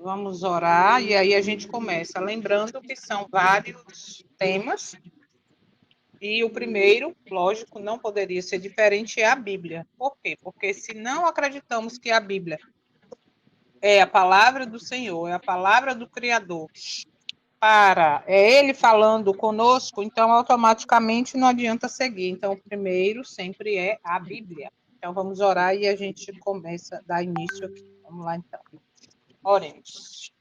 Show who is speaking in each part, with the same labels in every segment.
Speaker 1: Vamos orar e aí a gente começa. Lembrando que são vários temas e o primeiro, lógico, não poderia ser diferente, é a Bíblia. Por quê? Porque se não acreditamos que a Bíblia é a palavra do Senhor, é a palavra do Criador, é Ele falando conosco, então automaticamente não adianta seguir. Então, o primeiro sempre é a Bíblia. Então, vamos orar e a gente começa a dar início aqui. Vamos lá, então. Oremos.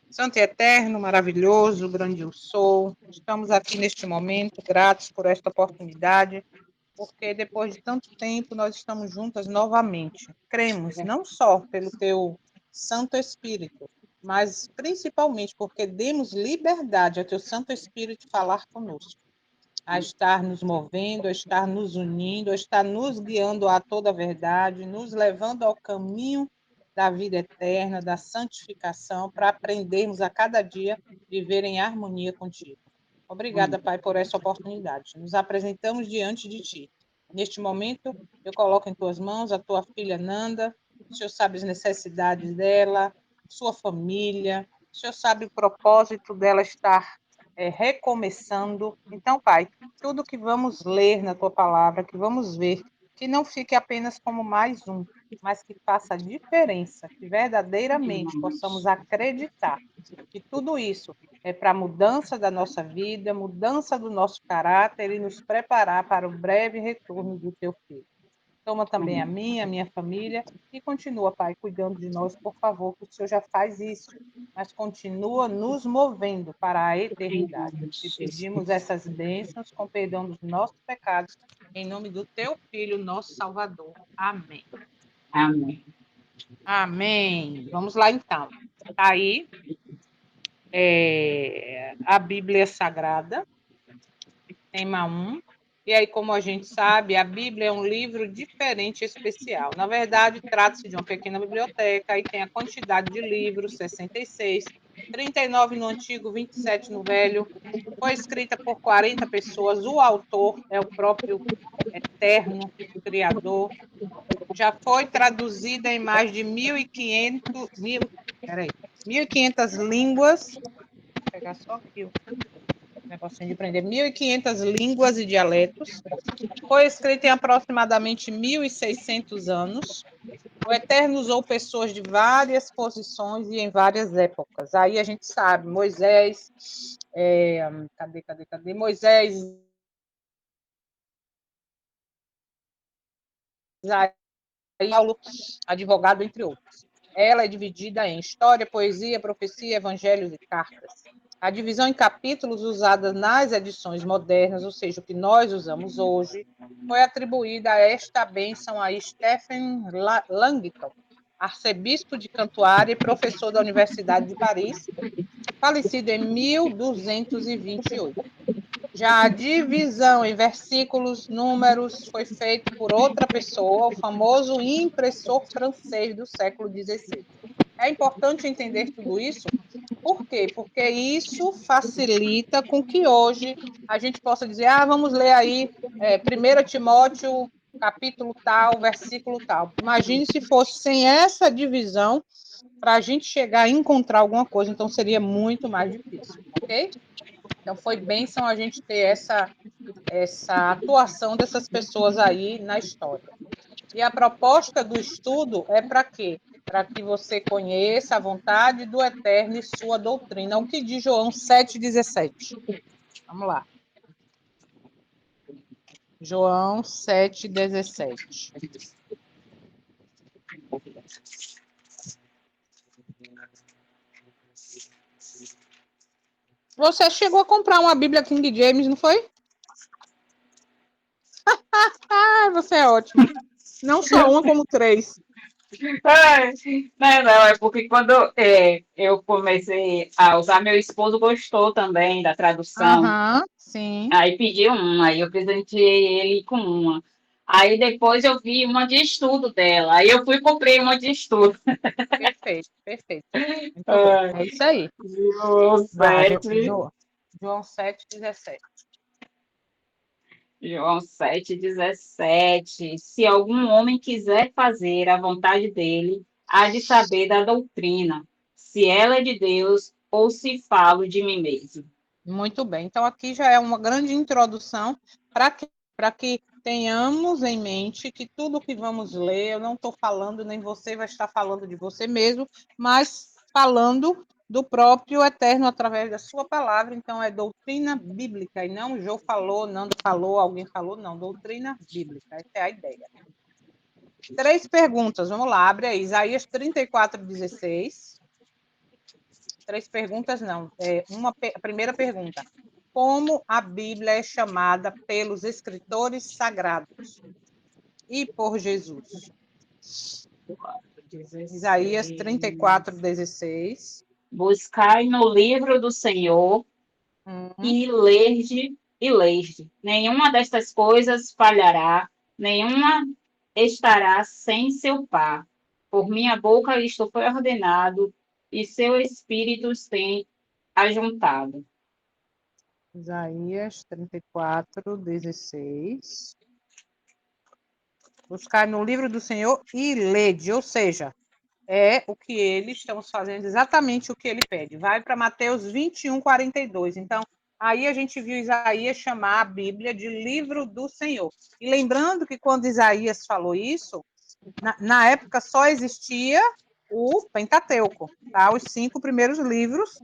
Speaker 1: Santo e eterno, maravilhoso, grande eu sou. Estamos aqui neste momento, gratos por esta oportunidade, porque depois de tanto tempo nós estamos juntas novamente. Cremos não só pelo teu Santo Espírito, mas principalmente porque demos liberdade ao teu Santo Espírito falar conosco, a estar nos movendo, a estar nos unindo, a estar nos guiando a toda a verdade, nos levando ao caminho da vida eterna, da santificação, para aprendermos a cada dia viver em harmonia contigo. Obrigada, Pai, por essa oportunidade. Nos apresentamos diante de Ti. Neste momento, eu coloco em Tuas mãos a Tua filha Nanda. O Senhor sabe as necessidades dela, sua família. O Senhor sabe o propósito dela estar recomeçando. Então, Pai, tudo que vamos ler na Tua palavra, que vamos ver, que não fique apenas como mais um, mas que faça a diferença, que verdadeiramente possamos acreditar que tudo isso é para a mudança da nossa vida, mudança do nosso caráter e nos preparar para o breve retorno do Teu Filho. Toma também a minha família, e continua, Pai, cuidando de nós, por favor, que o Senhor já faz isso, mas continua nos movendo para a eternidade. Te pedimos essas bênçãos com perdão dos nossos pecados, em nome do Teu Filho, nosso Salvador. Amém.
Speaker 2: Amém.
Speaker 1: Amém. Vamos lá, então. Tá aí a Bíblia Sagrada, tema 1. E aí, como a gente sabe, a Bíblia é um livro diferente e especial. Na verdade, trata-se de uma pequena biblioteca e tem a quantidade de livros, 66, 39 no Antigo, 27 no Velho. Foi escrita por 40 pessoas. O autor é o próprio Eterno Criador. Já foi traduzida em mais de 1.500 línguas. Vou pegar só aqui o negocinho de aprender. 1.500 línguas e dialetos. Foi escrita em aproximadamente 1.600 anos. O Eterno usou pessoas de várias posições e em várias épocas. Aí a gente sabe, Moisés, cadê? Moisés, Paulo, advogado, entre outros. Ela é dividida em história, poesia, profecia, evangelhos e cartas. A divisão em capítulos usada nas edições modernas, ou seja, o que nós usamos hoje, foi atribuída a esta bênção a Stephen Langton, arcebispo de Cantuária e professor da Universidade de Paris, falecido em 1228. Já a divisão em versículos, números, foi feito por outra pessoa, o famoso impressor francês do século XVI. É importante entender tudo isso. Por quê? Porque isso facilita com que hoje a gente possa dizer, vamos ler aí 1 Timóteo, capítulo tal, versículo tal. Imagine se fosse sem essa divisão, para a gente chegar a encontrar alguma coisa, então seria muito mais difícil, ok? Então foi bênção a gente ter essa atuação dessas pessoas aí na história. E a proposta do estudo é para quê? Para que você conheça a vontade do Eterno e sua doutrina. O que diz João 7,17? Vamos lá. João 7,17. Você chegou a comprar uma Bíblia King James, não foi? Você é ótima. Não só uma, como 3.
Speaker 2: Não, é porque quando eu comecei a usar, meu esposo gostou também da tradução.
Speaker 1: Sim.
Speaker 2: Aí pediu uma, aí eu presenteei ele com uma. Aí depois eu vi uma de estudo dela. Aí eu fui e comprei uma de estudo.
Speaker 1: Perfeito. Muito bom. É isso aí.
Speaker 2: João
Speaker 1: Vá,
Speaker 2: 7.
Speaker 1: João 7,17.
Speaker 2: João 7,17. Se algum homem quiser fazer a vontade dele, há de saber da doutrina, se ela é de Deus ou se falo de mim mesmo.
Speaker 1: Muito bem. Então, aqui já é uma grande introdução para que tenhamos em mente que tudo que vamos ler, eu não estou falando, nem você vai estar falando de você mesmo, mas falando do próprio Eterno através da sua palavra. Então, é doutrina bíblica, e não Jô falou, Nando falou, alguém falou, não. Doutrina bíblica, essa é a ideia. 3 perguntas, vamos lá, abre aí. Isaías 34:16. 3 perguntas, não. A primeira pergunta. Como a Bíblia é chamada pelos escritores sagrados e por Jesus? Isaías 34:16.
Speaker 2: Buscai no livro do Senhor e lerde. Nenhuma destas coisas falhará, nenhuma estará sem seu par. Por minha boca isto foi ordenado, e seu espírito os tem ajuntado.
Speaker 1: Isaías 34:16. Buscar no livro do Senhor e lede, ou seja, é o que estamos fazendo exatamente o que ele pede. Vai para Mateus 21:42. Então, aí a gente viu Isaías chamar a Bíblia de livro do Senhor. E lembrando que quando Isaías falou isso, na época só existia o Pentateuco, tá? Os 5 primeiros livros,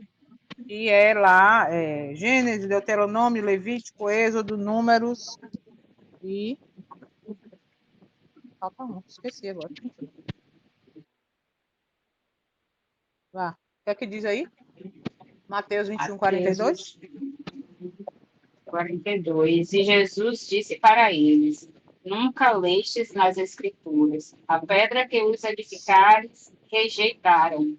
Speaker 1: que é lá Gênesis, Deuteronômio, Levítico, Êxodo, Números e... Falta um, esqueci agora. Vá. O que é que diz aí? Mateus 21:42.
Speaker 2: 42. E Jesus disse para eles: Nunca lestes nas Escrituras, a pedra que os edificares rejeitaram.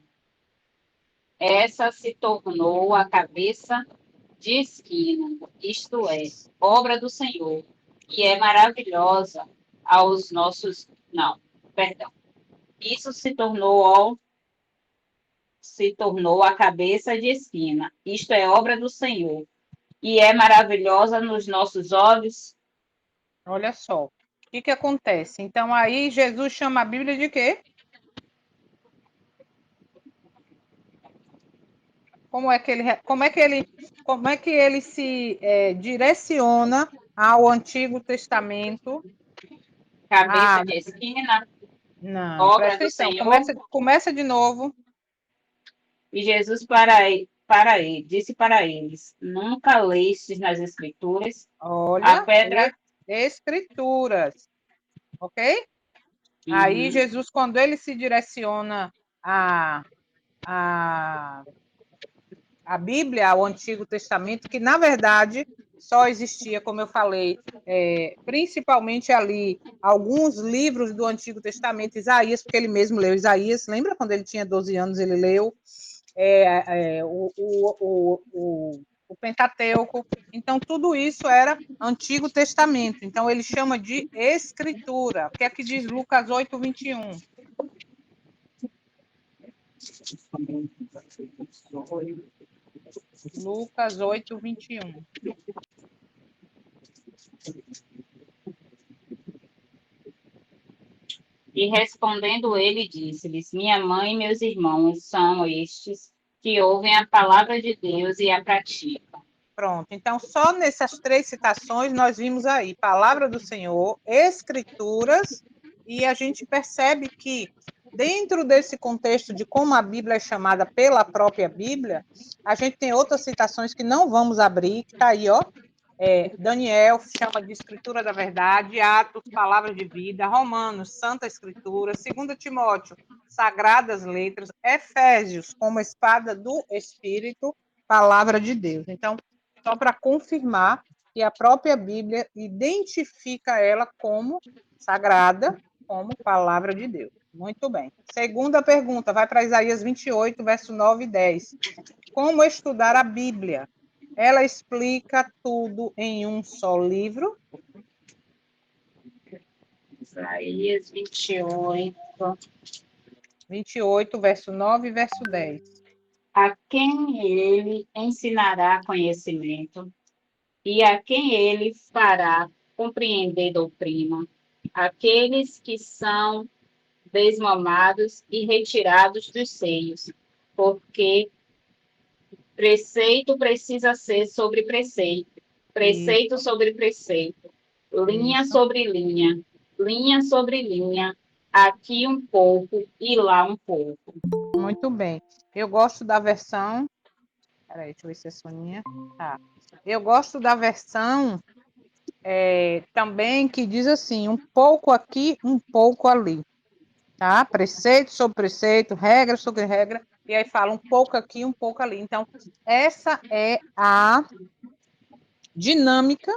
Speaker 2: Essa se tornou a cabeça de esquina, isto é, obra do Senhor, e é maravilhosa aos nossos. Não, perdão. Isso se tornou a cabeça de esquina, isto é, obra do Senhor, e é maravilhosa nos nossos olhos.
Speaker 1: Olha só. O que acontece? Então, aí Jesus chama a Bíblia de quê? Como é que ele se direciona ao Antigo Testamento?
Speaker 2: Cabeça de esquina,
Speaker 1: Não,
Speaker 2: obra
Speaker 1: presta
Speaker 2: do
Speaker 1: atenção.
Speaker 2: Senhor.
Speaker 1: Começa de novo.
Speaker 2: E Jesus disse para eles: Nunca lestes nas Escrituras a
Speaker 1: Olha,
Speaker 2: pedra.
Speaker 1: Escrituras, ok? Aí
Speaker 2: Uhum.
Speaker 1: Jesus, quando ele se direciona a, a, a Bíblia, ao Antigo Testamento, que na verdade só existia, como eu falei, principalmente ali alguns livros do Antigo Testamento, Isaías, porque ele mesmo leu Isaías. Lembra quando ele tinha 12 anos, ele leu o Pentateuco? Então, tudo isso era Antigo Testamento. Então, ele chama de Escritura. O que é que diz Lucas 8:21? Lucas 8:21.
Speaker 2: E respondendo ele, disse-lhes: Minha mãe e meus irmãos são estes que ouvem a palavra de Deus e a praticam.
Speaker 1: Pronto. Então, só nessas 3 citações, nós vimos aí palavra do Senhor, Escrituras, e a gente percebe que, dentro desse contexto de como a Bíblia é chamada pela própria Bíblia, a gente tem outras citações que não vamos abrir, que está aí, ó. Daniel chama de Escritura da Verdade, Atos, Palavra de Vida, Romanos, Santa Escritura, 2 Timóteo, Sagradas Letras, Efésios, como espada do Espírito, Palavra de Deus. Então, só para confirmar que a própria Bíblia identifica ela como sagrada, como palavra de Deus. Muito bem. Segunda pergunta, vai para Isaías 28, verso 9 e 10. Como estudar a Bíblia? Ela explica tudo em um só livro?
Speaker 2: Isaías 28.
Speaker 1: 28, verso 9 e verso 10.
Speaker 2: A quem ele ensinará conhecimento e a quem ele fará compreender doutrina? Aqueles que são desmamados e retirados dos seios, porque preceito precisa ser sobre preceito, preceito sobre preceito, linha
Speaker 1: Isso.
Speaker 2: sobre linha, linha sobre linha, aqui um pouco e lá um pouco.
Speaker 1: Muito bem. Eu gosto da versão. Peraí, deixa eu ver se é Soninha. Tá. Eu gosto da versão também que diz assim: um pouco aqui, um pouco ali. Tá? Preceito sobre preceito, regra sobre regra. E aí fala um pouco aqui, um pouco ali. Então, essa é a dinâmica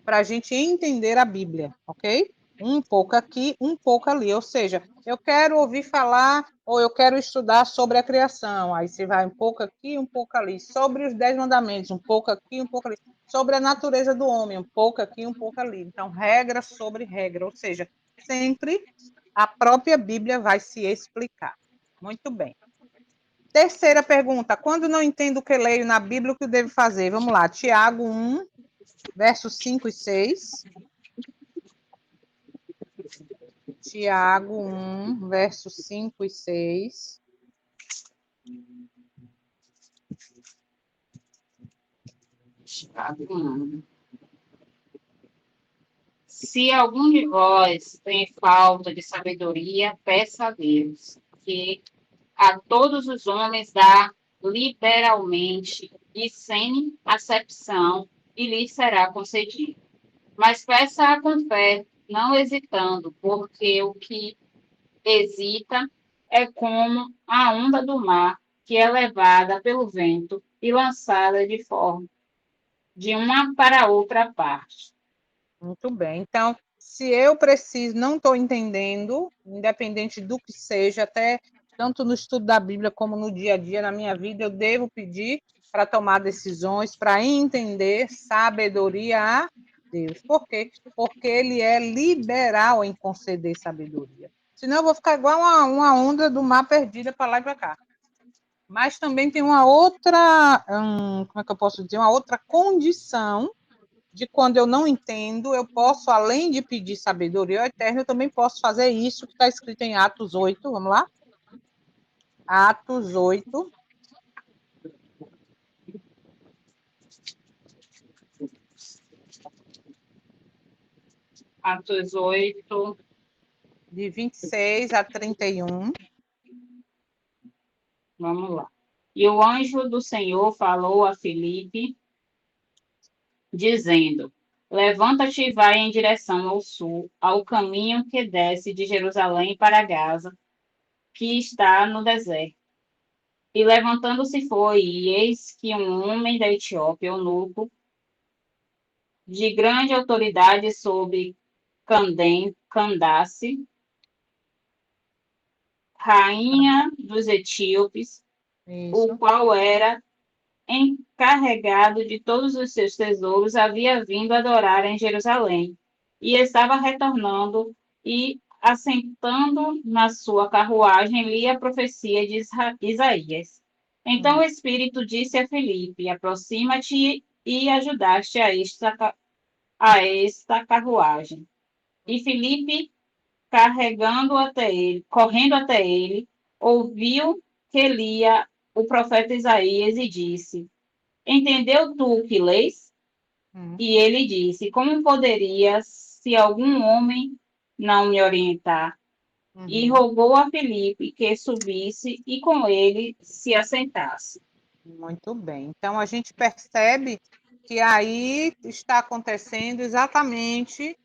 Speaker 1: para a gente entender a Bíblia, ok? Um pouco aqui, um pouco ali. Ou seja, eu quero ouvir falar ou eu quero estudar sobre a criação. Aí você vai um pouco aqui, um pouco ali. Sobre os 10 mandamentos, um pouco aqui, um pouco ali. Sobre a natureza do homem, um pouco aqui, um pouco ali. Então, regra sobre regra. Ou seja, sempre a própria Bíblia vai se explicar. Muito bem. Terceira pergunta. Quando não entendo o que leio na Bíblia, o que eu devo fazer? Vamos lá. Tiago 1, versos 5 e 6. Tiago 1, versos 5 e 6.
Speaker 2: Se algum de vós tem falta de sabedoria, peça a Deus, que a todos os homens dá liberalmente e sem acepção, e lhe será concedido. Mas peça com fé, não hesitando, porque o que hesita é como a onda do mar, que é levada pelo vento e lançada de uma para outra parte.
Speaker 1: Muito bem. Então, se eu preciso, não estou entendendo, independente do que seja, até tanto no estudo da Bíblia como no dia a dia, na minha vida, eu devo pedir para tomar decisões, para entender sabedoria a Deus. Por quê? Porque Ele é liberal em conceder sabedoria. Senão eu vou ficar igual uma onda do mar perdida para lá e para cá. Mas também tem uma outra, como é que eu posso dizer, uma outra condição de quando eu não entendo, eu posso, além de pedir sabedoria ao Eterno, eu também posso fazer isso que está escrito em Atos 8, vamos lá? Atos 8,
Speaker 2: Atos 8,
Speaker 1: de 26 a 31.
Speaker 2: vamos lá. E o anjo do Senhor falou a Filipe, dizendo: Levanta-te e vai em direção ao sul, ao caminho que desce de Jerusalém para Gaza, que está no deserto. E levantando-se foi, e eis que um homem da Etiópia, eunuco, de grande autoridade sobre Candace, rainha dos etíopes, o
Speaker 1: Isso.
Speaker 2: qual era encarregado de todos os seus tesouros, havia vindo adorar em Jerusalém, e estava retornando e, assentando na sua carruagem, lia a profecia de Isaías. Então o Espírito disse a Filipe: Aproxima-te e ajudaste a esta carruagem. E Filipe, carregando até ele, correndo até ele, ouviu que lia o profeta Isaías e disse: Entendeu tu o que lês?
Speaker 1: Uhum.
Speaker 2: E ele disse: Como poderia, se algum homem não me orientar? E
Speaker 1: Uhum.
Speaker 2: rogou a Filipe que subisse e com ele se assentasse.
Speaker 1: Muito bem. Então, a gente percebe que aí está acontecendo exatamente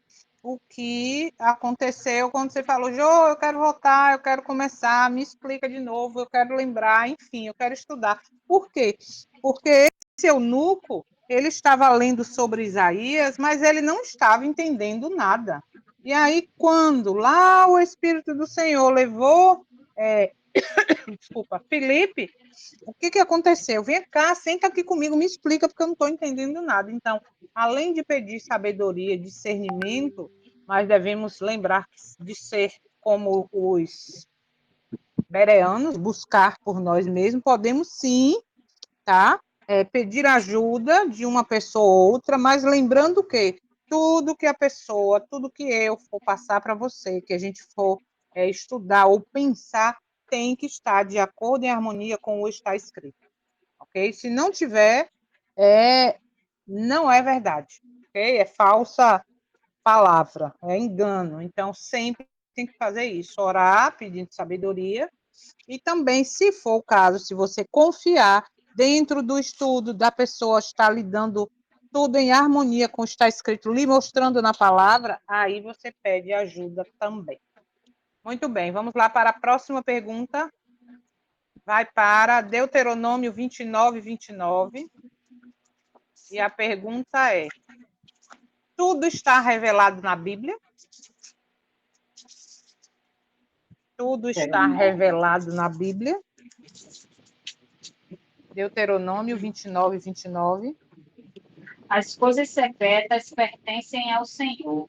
Speaker 1: o que aconteceu quando você falou, Jô, eu quero voltar, eu quero começar, me explica de novo, eu quero lembrar, enfim, eu quero estudar. Por quê? Porque esse eunuco, ele estava lendo sobre Isaías, mas ele não estava entendendo nada. E aí, quando lá o Espírito do Senhor levou, desculpa, Felipe, o que, que aconteceu? Vem cá, senta aqui comigo, me explica, porque eu não estou entendendo nada. Então, além de pedir sabedoria, discernimento, nós devemos lembrar de ser como os bereanos, buscar por nós mesmos, podemos sim, tá? Pedir ajuda de uma pessoa ou outra, mas lembrando que tudo que a pessoa, tudo que eu for passar para você, que a gente for estudar ou pensar, tem que estar de acordo em harmonia com o que está escrito, ok? Se não tiver, não é verdade, ok? É falsa palavra, é engano. Então, sempre tem que fazer isso, orar, pedindo sabedoria, e também, se for o caso, se você confiar dentro do estudo da pessoa, está lhe dando tudo em harmonia com o que está escrito, lhe mostrando na palavra, aí você pede ajuda também. Muito bem, vamos lá para a próxima pergunta. Vai para Deuteronômio 29, 29. E a pergunta é: tudo está revelado na Bíblia? Tudo está revelado na Bíblia? Deuteronômio 29, 29.
Speaker 2: As coisas secretas pertencem ao Senhor,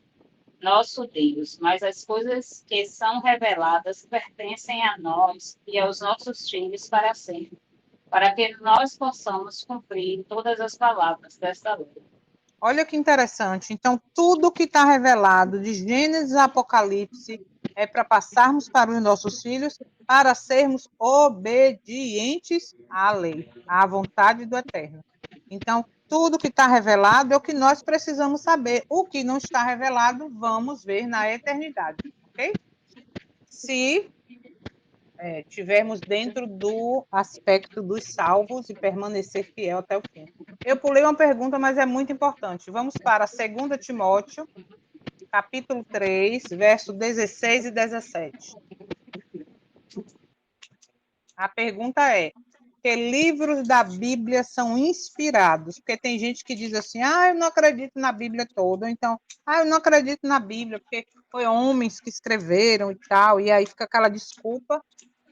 Speaker 2: nosso Deus, mas as coisas que são reveladas pertencem a nós e aos nossos filhos para sempre, para que nós possamos cumprir todas as palavras desta lei.
Speaker 1: Olha que interessante. Então, tudo que está revelado de Gênesis a Apocalipse é para passarmos para os nossos filhos, para sermos obedientes à lei, à vontade do Eterno. Então, tudo que está revelado é o que nós precisamos saber. O que não está revelado, vamos ver na eternidade, ok? Se tivermos dentro do aspecto dos salvos e permanecer fiel até o fim. Eu pulei uma pergunta, mas é muito importante. Vamos para 2 Timóteo, capítulo 3, verso 16 e 17. A pergunta é: que livros da Bíblia são inspirados? Porque tem gente que diz assim: eu não acredito na Bíblia toda, então, eu não acredito na Bíblia, porque foi homens que escreveram e tal, e aí fica aquela desculpa.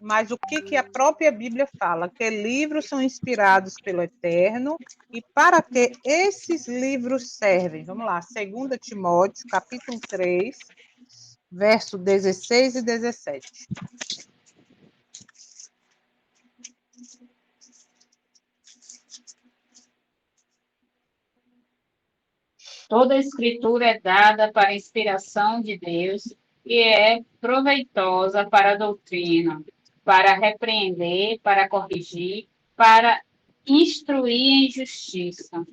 Speaker 1: Mas o que a própria Bíblia fala? Que livros são inspirados pelo Eterno e para que esses livros servem? Vamos lá, 2 Timóteo, capítulo 3, verso 16 e 17.
Speaker 2: Toda a escritura é dada para a inspiração de Deus e é proveitosa para a doutrina, para repreender, para corrigir, para instruir em justiça,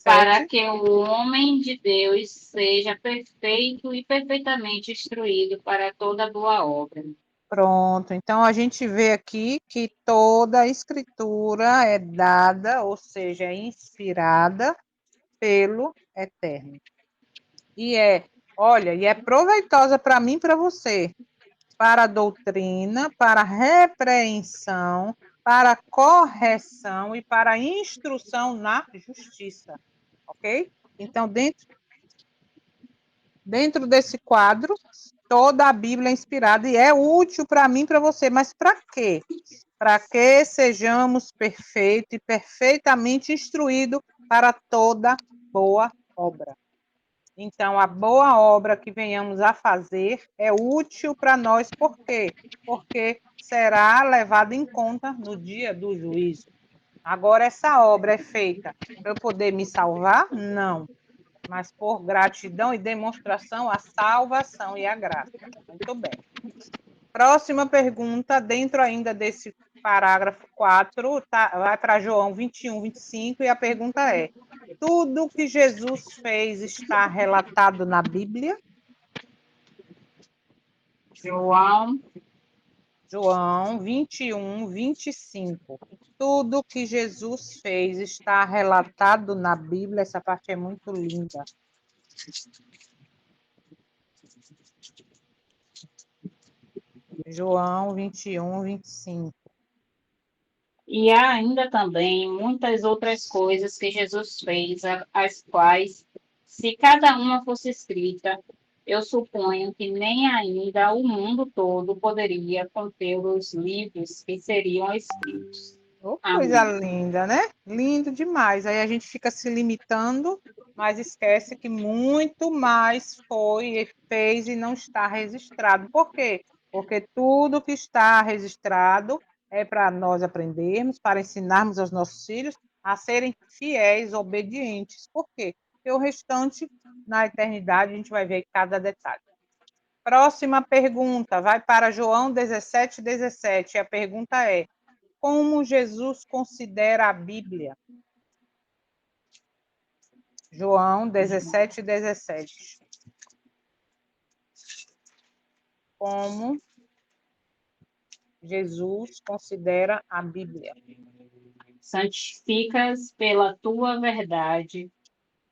Speaker 2: para
Speaker 1: 17.
Speaker 2: que o homem de Deus seja perfeito e perfeitamente instruído para toda boa obra.
Speaker 1: Pronto, então a gente vê aqui que toda a escritura é dada, ou seja, é inspirada pelo Eterno. Olha, e é proveitosa para mim e para você, para a doutrina, para a repreensão, para a correção e para a instrução na justiça, ok? Então, dentro desse quadro, toda a Bíblia é inspirada e é útil para mim e para você, mas para quê? Para que sejamos perfeitos e perfeitamente instruídos para toda boa obra. Então, a boa obra que venhamos a fazer é útil para nós, por quê? Porque será levada em conta no dia do juízo. Agora, essa obra é feita para eu poder me salvar? Não, mas por gratidão e demonstração à salvação e à graça. Muito bem. Próxima pergunta, dentro ainda desse parágrafo 4, vai para João 21, 25, e a pergunta é: tudo que Jesus fez está relatado na Bíblia? João 21, 25. Tudo que Jesus fez está relatado na Bíblia. Essa parte é muito linda. João 21, 25.
Speaker 2: E há ainda também muitas outras coisas que Jesus fez, as quais, se cada uma fosse escrita, eu suponho que nem ainda o mundo todo poderia conter os livros que seriam escritos.
Speaker 1: Oh, coisa
Speaker 2: Amém.
Speaker 1: linda, né? Lindo demais. Aí a gente fica se limitando, mas esquece que muito mais foi e fez e não está registrado. Por quê? Porque tudo que está registrado é para nós aprendermos, para ensinarmos aos nossos filhos a serem fiéis, obedientes. Por quê? Porque o restante, na eternidade, a gente vai ver cada detalhe. Próxima pergunta, vai para João 17:17. A pergunta é: como Jesus considera a Bíblia? João 17:17. Como Jesus considera a Bíblia?
Speaker 2: Santificas pela tua verdade,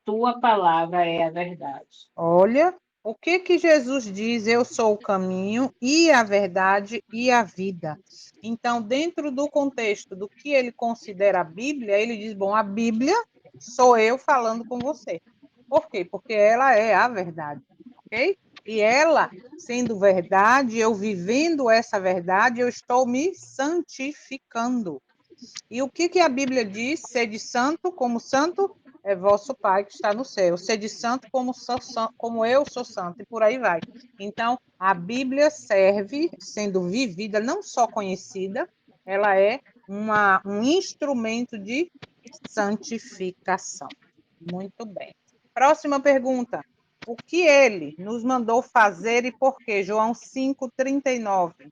Speaker 2: tua palavra é a verdade.
Speaker 1: Olha, o que Jesus diz? Eu sou o caminho e a verdade e a vida. Então, dentro do contexto do que ele considera a Bíblia, ele diz: bom, a Bíblia sou eu falando com você. Por quê? Porque ela é a verdade, ok? E ela, sendo verdade, eu vivendo essa verdade, eu estou me santificando. E o que a Bíblia diz? Sede santo, como santo é vosso Pai que está no céu. Sede santo, como eu sou santo, e por aí vai. Então, a Bíblia serve, sendo vivida, não só conhecida, ela é um instrumento de santificação. Muito bem. Próxima pergunta. O que ele nos mandou fazer e por quê? João 5:39.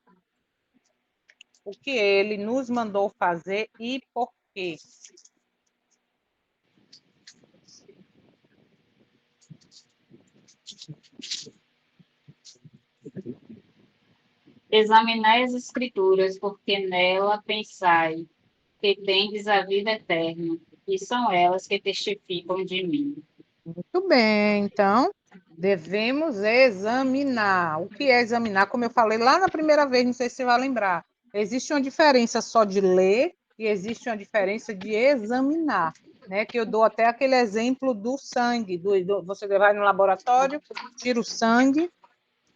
Speaker 1: O que ele nos mandou fazer e por quê?
Speaker 2: Examinai as Escrituras, porque nela pensai que tendes a vida eterna, e são elas que testificam de mim.
Speaker 1: Muito bem, então devemos examinar. O que é examinar? Como eu falei lá na primeira vez, não sei se você vai lembrar. Existe uma diferença só de ler e existe uma diferença de examinar, né? Que eu dou até aquele exemplo do sangue. Você vai no laboratório, tira o sangue,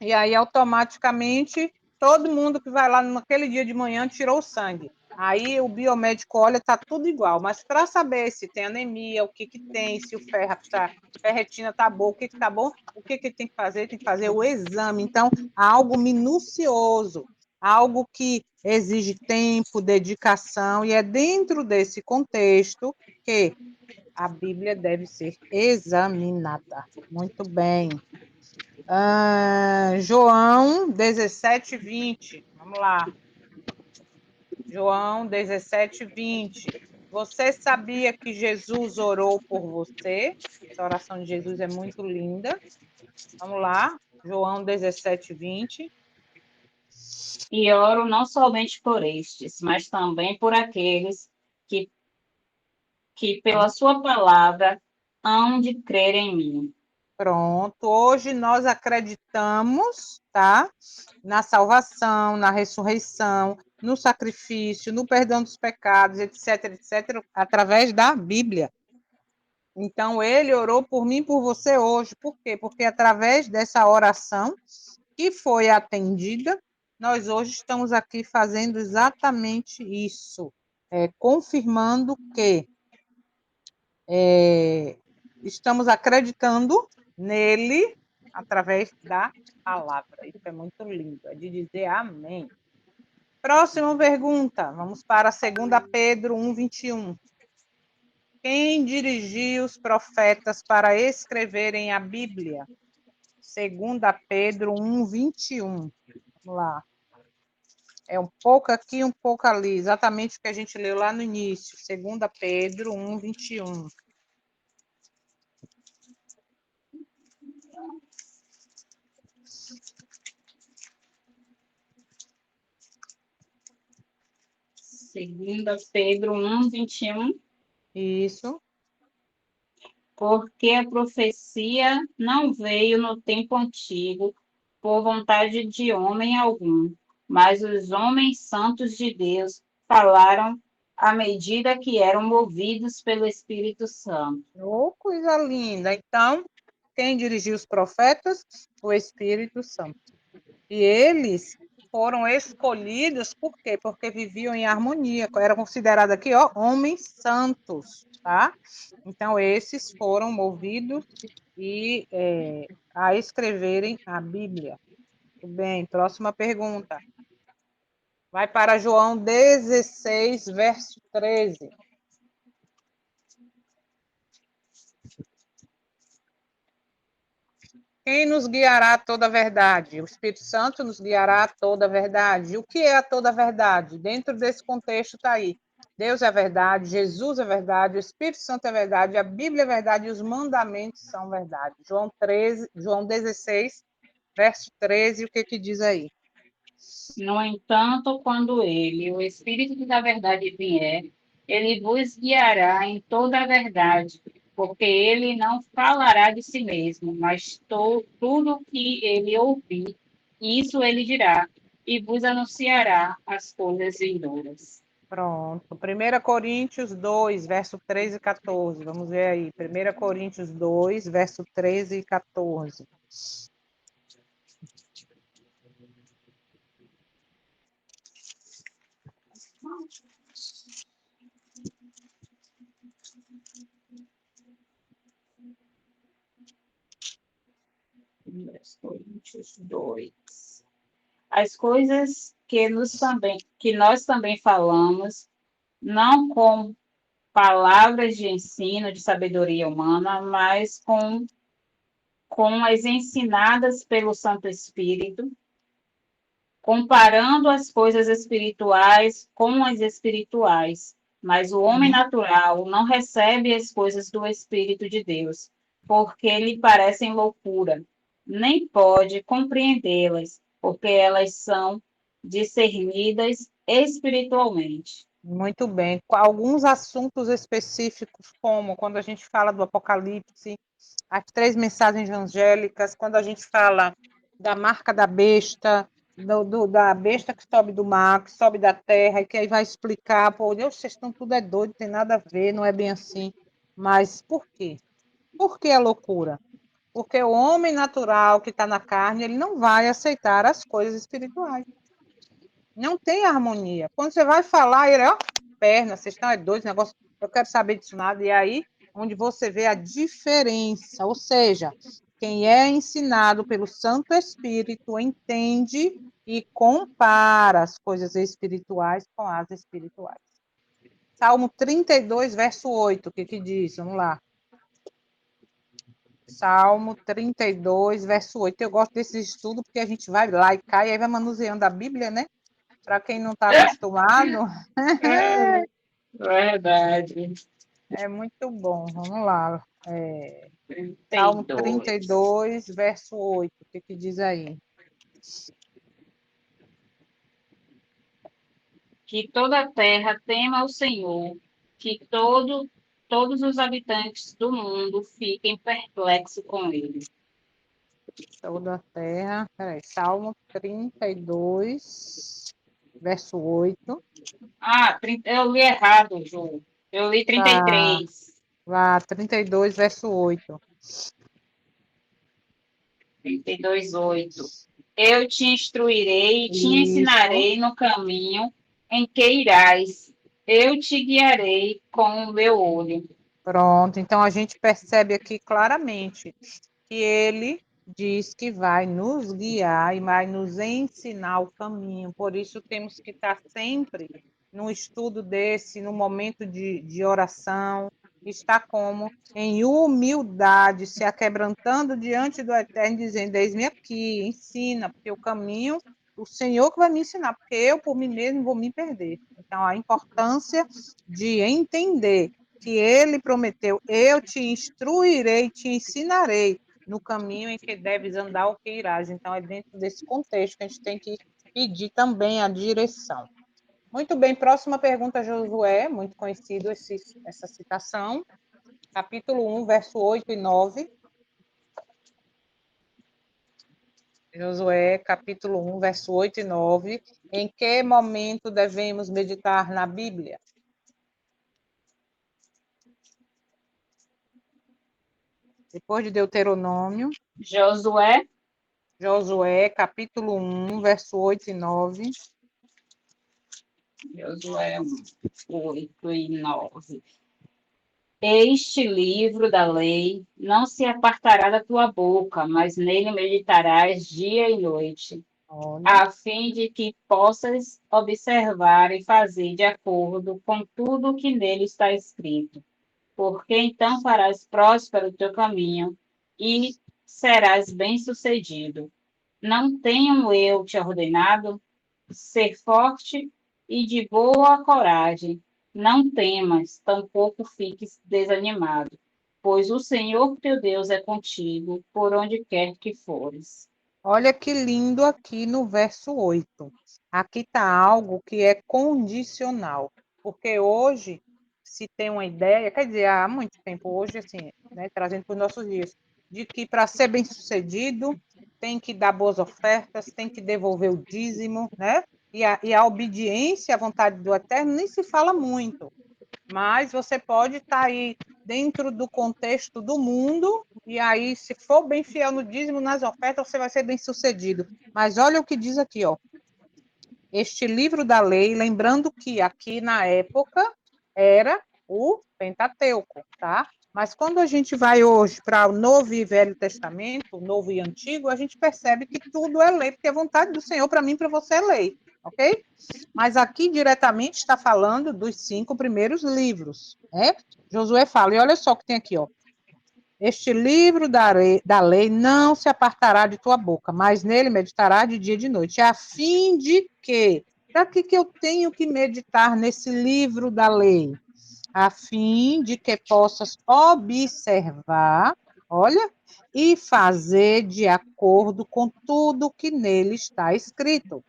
Speaker 1: e aí automaticamente todo mundo que vai lá naquele dia de manhã tirou o sangue. Aí o biomédico olha, está tudo igual, mas para saber se tem anemia, o que tem, se o ferretina está boa, o que está bom, o que tem que fazer? Tem que fazer o exame. Então, algo minucioso, algo que exige tempo, dedicação, e é dentro desse contexto que a Bíblia deve ser examinada. Muito bem. João 17:20. Vamos lá. João 17:20. Você sabia que Jesus orou por você? Essa oração de Jesus é muito linda. Vamos lá. João 17:20.
Speaker 2: E oro não somente por estes, mas também por aqueles que, que pela sua palavra hão de crer em mim.
Speaker 1: Pronto. Hoje nós acreditamos, tá? Na salvação, na ressurreição, no sacrifício, no perdão dos pecados, etc, etc, através da Bíblia. Então, ele orou por mim e por você hoje. Por quê? Porque através dessa oração que foi atendida, nós hoje estamos aqui fazendo exatamente isso, confirmando que estamos acreditando nele através da palavra. Isso é muito lindo, é de dizer amém. Próxima pergunta, vamos para 2 Pedro 1:21. Quem dirigiu os profetas para escreverem a Bíblia? 2 Pedro 1:21. Vamos lá. É um pouco aqui, um pouco ali, exatamente o que a gente leu lá no início. 2 Pedro 1:21.
Speaker 2: Segunda Pedro 1:21.
Speaker 1: Isso.
Speaker 2: Porque a profecia não veio no tempo antigo por vontade de homem algum, mas os homens santos de Deus falaram à medida que eram movidos pelo Espírito Santo.
Speaker 1: Oh, coisa linda. Então, quem dirigiu os profetas? O Espírito Santo. E eles foram escolhidos por quê? Porque viviam em harmonia, eram considerados aqui, ó, homens santos, tá? Então, esses foram movidos e a escreverem a Bíblia. Muito bem, próxima pergunta. Vai para João 16, verso 13. Quem nos guiará a toda a verdade? O Espírito Santo nos guiará a toda a verdade. O que é a toda a verdade? Dentro desse contexto está aí. Deus é a verdade, Jesus é a verdade, o Espírito Santo é a verdade, a Bíblia é a verdade e os mandamentos são verdade. João 16, verso 13, o que diz aí?
Speaker 2: No entanto, quando ele, o Espírito da verdade, vier, ele vos guiará em toda a verdade, porque ele não falará de si mesmo, mas tudo que ele ouvir, isso ele dirá, e vos anunciará as coisas vindouras.
Speaker 1: Pronto. 1 Coríntios 2, verso 13 e 14. Vamos ver aí. 1 Coríntios 2, verso 13 e 14.
Speaker 2: Coríntios 2. As coisas que nós também falamos, não com palavras de ensino, de sabedoria humana, mas com as ensinadas pelo Santo Espírito, comparando as coisas espirituais com as espirituais. Mas o homem natural não recebe as coisas do Espírito de Deus, porque lhe parecem loucura, nem pode compreendê-las, porque elas são discernidas espiritualmente.
Speaker 1: Muito bem. Alguns assuntos específicos, como quando a gente fala do Apocalipse, as 3 mensagens angélicas, quando a gente fala da marca da besta, da besta que sobe do mar, que sobe da terra, e que aí vai explicar, pô, Deus, vocês estão tudo é doido, tem nada a ver, não é bem assim. Mas por quê? Por que a loucura? Porque o homem natural que está na carne, ele não vai aceitar as coisas espirituais. Não tem harmonia. Quando você vai falar, ele, ó, perna, vocês estão doidos, negócio, eu quero saber disso nada. E aí, onde você vê a diferença, ou seja, quem é ensinado pelo Santo Espírito entende e compara as coisas espirituais com as espirituais. Salmo 32, verso 8, o que diz? Vamos lá. Salmo 32, verso 8. Eu gosto desse estudo porque a gente vai lá e cai, aí vai manuseando a Bíblia, né? Para quem não está acostumado,
Speaker 2: É verdade.
Speaker 1: é muito bom. Vamos lá. Salmo
Speaker 2: 32.
Speaker 1: 32, verso 8. O que diz aí?
Speaker 2: Que toda a terra tema o Senhor, que todos os habitantes do mundo fiquem perplexos com ele.
Speaker 1: Toda a terra. Peraí, Salmo 32, verso 8.
Speaker 2: Eu li errado, Ju. Eu li
Speaker 1: Vá,
Speaker 2: 33.
Speaker 1: vá, 32, verso 8.
Speaker 2: 32, 8. Eu te instruirei e te
Speaker 1: Isso.
Speaker 2: ensinarei no caminho em que irás. Eu te guiarei com o meu olho.
Speaker 1: Pronto. Então a gente percebe aqui claramente que ele diz que vai nos guiar e vai nos ensinar o caminho. Por isso temos que estar sempre no estudo desse, no momento de oração, estar como em humildade, se aquebrantando diante do Eterno, dizendo: Eis-me aqui, ensina, porque o caminho, o Senhor que vai me ensinar, porque eu, por mim mesmo, vou me perder. Então, a importância de entender que ele prometeu: eu te instruirei, te ensinarei no caminho em que deves andar ou que irás. Então, é dentro desse contexto que a gente tem que pedir também a direção. Muito bem, próxima pergunta, Josué, muito conhecido essa citação, capítulo 1, verso 8 e 9. Josué, capítulo 1, verso 8 e 9. Em que momento devemos meditar na Bíblia? Depois de Deuteronômio,
Speaker 2: Josué,
Speaker 1: Josué, capítulo 1, verso 8 e 9.
Speaker 2: Josué 1, 8 e 9. Este livro da lei não se apartará da tua boca, mas nele meditarás dia e noite,
Speaker 1: Olha,
Speaker 2: a fim de que possas observar e fazer de acordo com tudo o que nele está escrito. Porque então farás próspero o teu caminho e serás bem-sucedido. Não tenho eu te ordenado ser forte e de boa coragem. Não temas, tampouco fiques desanimado, pois o Senhor teu Deus é contigo por onde quer que fores.
Speaker 1: Olha que lindo aqui no verso 8. Aqui está algo que é condicional, porque hoje se tem uma ideia, quer dizer, há muito tempo, hoje, assim, né, trazendo para os nossos dias, de que para ser bem-sucedido tem que dar boas ofertas, tem que devolver o dízimo, né? E a obediência à vontade do Eterno nem se fala muito, mas você pode estar aí dentro do contexto do mundo, e aí, se for bem fiel no dízimo, nas ofertas, você vai ser bem sucedido. Mas olha o que diz aqui, ó. Este livro da lei, lembrando que aqui na época era o Pentateuco, tá? Mas quando a gente vai hoje para o Novo e Velho Testamento, o Novo e Antigo, a gente percebe que tudo é lei, porque a vontade do Senhor para mim, para você é lei, ok? Mas aqui diretamente está falando dos 5 primeiros livros, né? Josué fala, e olha só o que tem aqui, ó. Este livro da lei não se apartará de tua boca, mas nele meditará de dia e de noite, a fim de que, para que eu tenho que meditar nesse livro da lei? A fim de que possas observar, olha, e fazer de acordo com tudo que nele está escrito.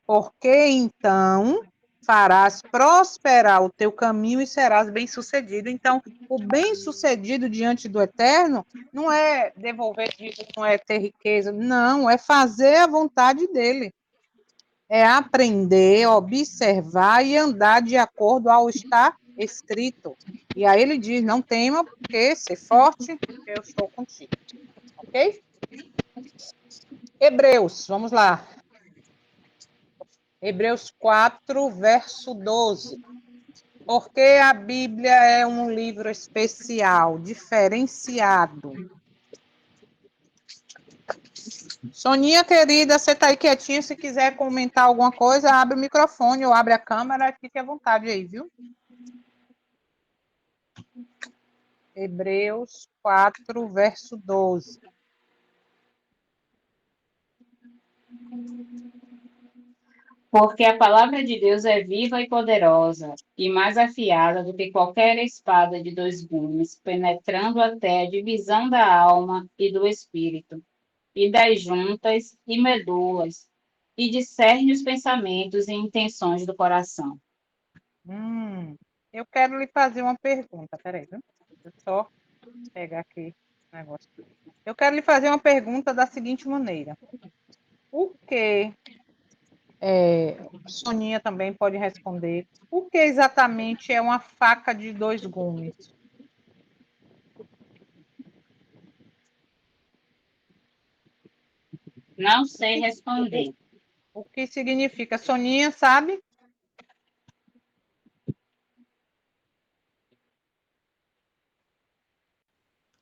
Speaker 1: Porque então farás prosperar o teu caminho e serás bem-sucedido. Então, o bem-sucedido diante do Eterno não é devolver dívida, não é ter riqueza, não, é fazer a vontade dele. É aprender, observar e andar de acordo ao estar escrito. E aí ele diz: não tema, porque ser forte, porque eu estou contigo. Ok? Hebreus, vamos lá. Hebreus 4, verso 12. Porque a Bíblia é um livro especial, diferenciado. Soninha, querida, você está aí quietinha. Se quiser comentar alguma coisa, abre o microfone ou abre a câmera, fique à vontade aí, viu? Hebreus 4, verso 12.
Speaker 2: Porque a palavra de Deus é viva e poderosa, e mais afiada do que qualquer espada de dois gumes, penetrando até a divisão da alma e do espírito, e das juntas e medulas, e discerne os pensamentos e intenções do coração.
Speaker 1: Eu quero lhe fazer uma pergunta. Peraí, viu? Deixa eu só pegar aqui o negócio. Eu quero lhe fazer uma pergunta da seguinte maneira. O que Soninha também pode responder. O que exatamente é uma faca de dois gumes?
Speaker 2: Não sei responder.
Speaker 1: O que significa? Soninha, sabe?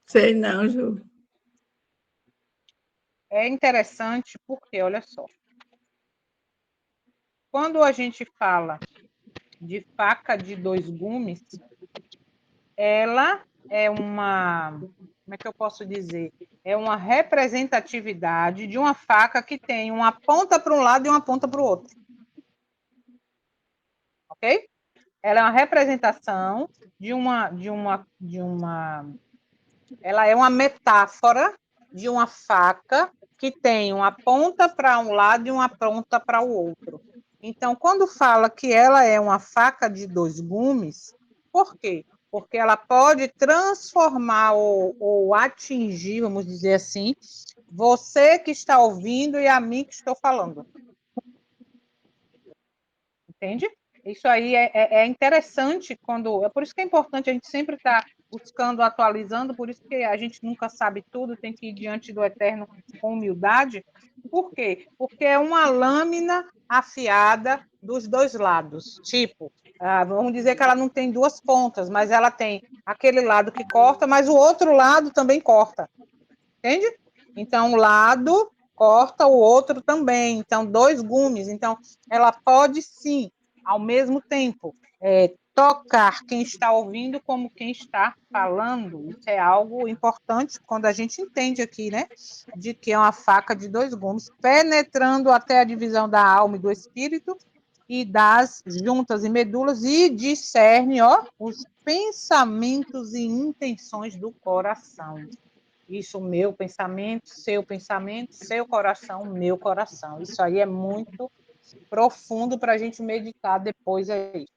Speaker 3: Sei não, Ju.
Speaker 1: É interessante porque, olha só, quando a gente fala de faca de dois gumes, ela é uma, como é que eu posso dizer? É uma representatividade de uma faca que tem uma ponta para um lado e uma ponta para o outro. Ok? Ela é uma representação ela é uma metáfora de uma faca que tem uma ponta para um lado e uma ponta para o outro. Então, quando fala que ela é uma faca de dois gumes, por quê? Porque ela pode transformar ou atingir, vamos dizer assim, você que está ouvindo e a mim que estou falando. Entende? Isso aí é interessante quando. É por isso que é importante a gente sempre estar buscando, atualizando, por isso que a gente nunca sabe tudo, tem que ir diante do Eterno com humildade. Por quê? Porque é uma lâmina afiada dos dois lados. Tipo, vamos dizer que ela não tem duas pontas, mas ela tem aquele lado que corta, mas o outro lado também corta. Entende? Então, um lado corta, o outro também. Então, dois gumes. Então, ela pode, sim, ao mesmo tempo, tocar quem está ouvindo como quem está falando. Isso é algo importante quando a gente entende aqui, né? De que é uma faca de dois gumes, penetrando até a divisão da alma e do espírito e das juntas e medulas e discerne, ó, os pensamentos e intenções do coração. Isso, meu pensamento, seu coração, meu coração. Isso aí é muito profundo para a gente meditar depois aí.